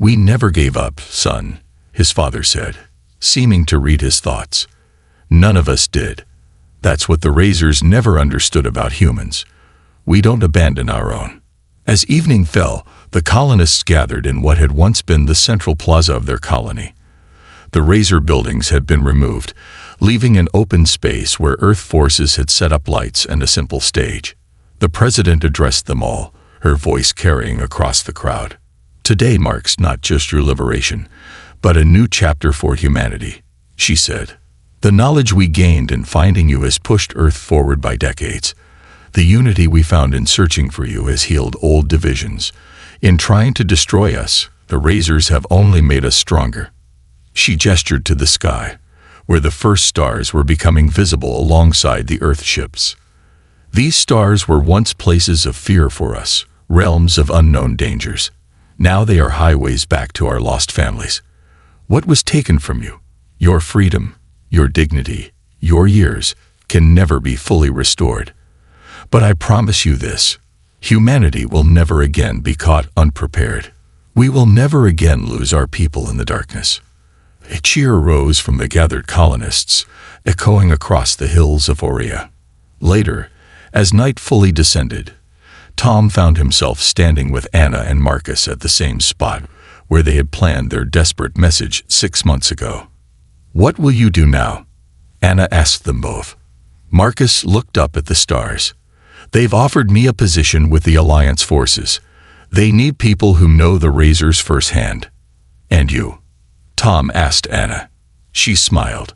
"We never gave up, son," his father said, seeming to read his thoughts. "None of us did. That's what the Razors never understood about humans. We don't abandon our own." As evening fell, the colonists gathered in what had once been the central plaza of their colony. The Razor buildings had been removed, leaving an open space where Earth forces had set up lights and a simple stage. The president addressed them all, her voice carrying across the crowd. "Today marks not just your liberation, but a new chapter for humanity," she said. "The knowledge we gained in finding you has pushed Earth forward by decades. The unity we found in searching for you has healed old divisions. In trying to destroy us, the Razors have only made us stronger." She gestured to the sky, where the first stars were becoming visible alongside the Earth ships. "These stars were once places of fear for us, realms of unknown dangers. Now they are highways back to our lost families. What was taken from you, your freedom, your dignity, your years, can never be fully restored. But I promise you this, humanity will never again be caught unprepared. We will never again lose our people in the darkness." A cheer rose from the gathered colonists, echoing across the hills of Aurea. Later, as night fully descended, Tom found himself standing with Anna and Marcus at the same spot where they had planned their desperate message 6 months ago. "What will you do now?" Anna asked them both. Marcus looked up at the stars. "They've offered me a position with the Alliance forces. They need people who know the Razors firsthand." "And you?" Tom asked Anna. She smiled.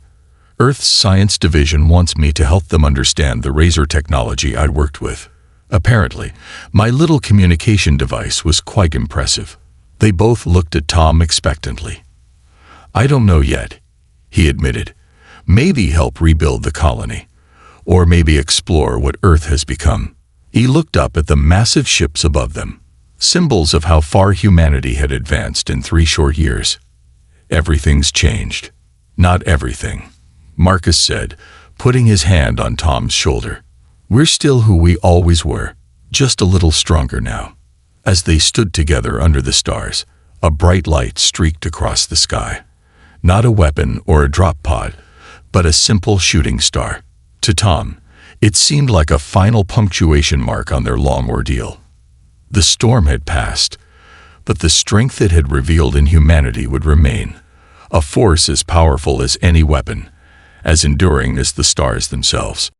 "Earth's Science Division wants me to help them understand the Razor technology I'd worked with. Apparently, my little communication device was quite impressive." They both looked at Tom expectantly. "I don't know yet," he admitted. "Maybe help rebuild the colony. Or maybe explore what Earth has become." He looked up at the massive ships above them, symbols of how far humanity had advanced in 3 short years. "Everything's changed." "Not everything," Marcus said, putting his hand on Tom's shoulder. "We're still who we always were, just a little stronger now." As they stood together under the stars, a bright light streaked across the sky. Not a weapon or a drop pod, but a simple shooting star. To Tom, it seemed like a final punctuation mark on their long ordeal. The storm had passed, but the strength it had revealed in humanity would remain. A force as powerful as any weapon, as enduring as the stars themselves.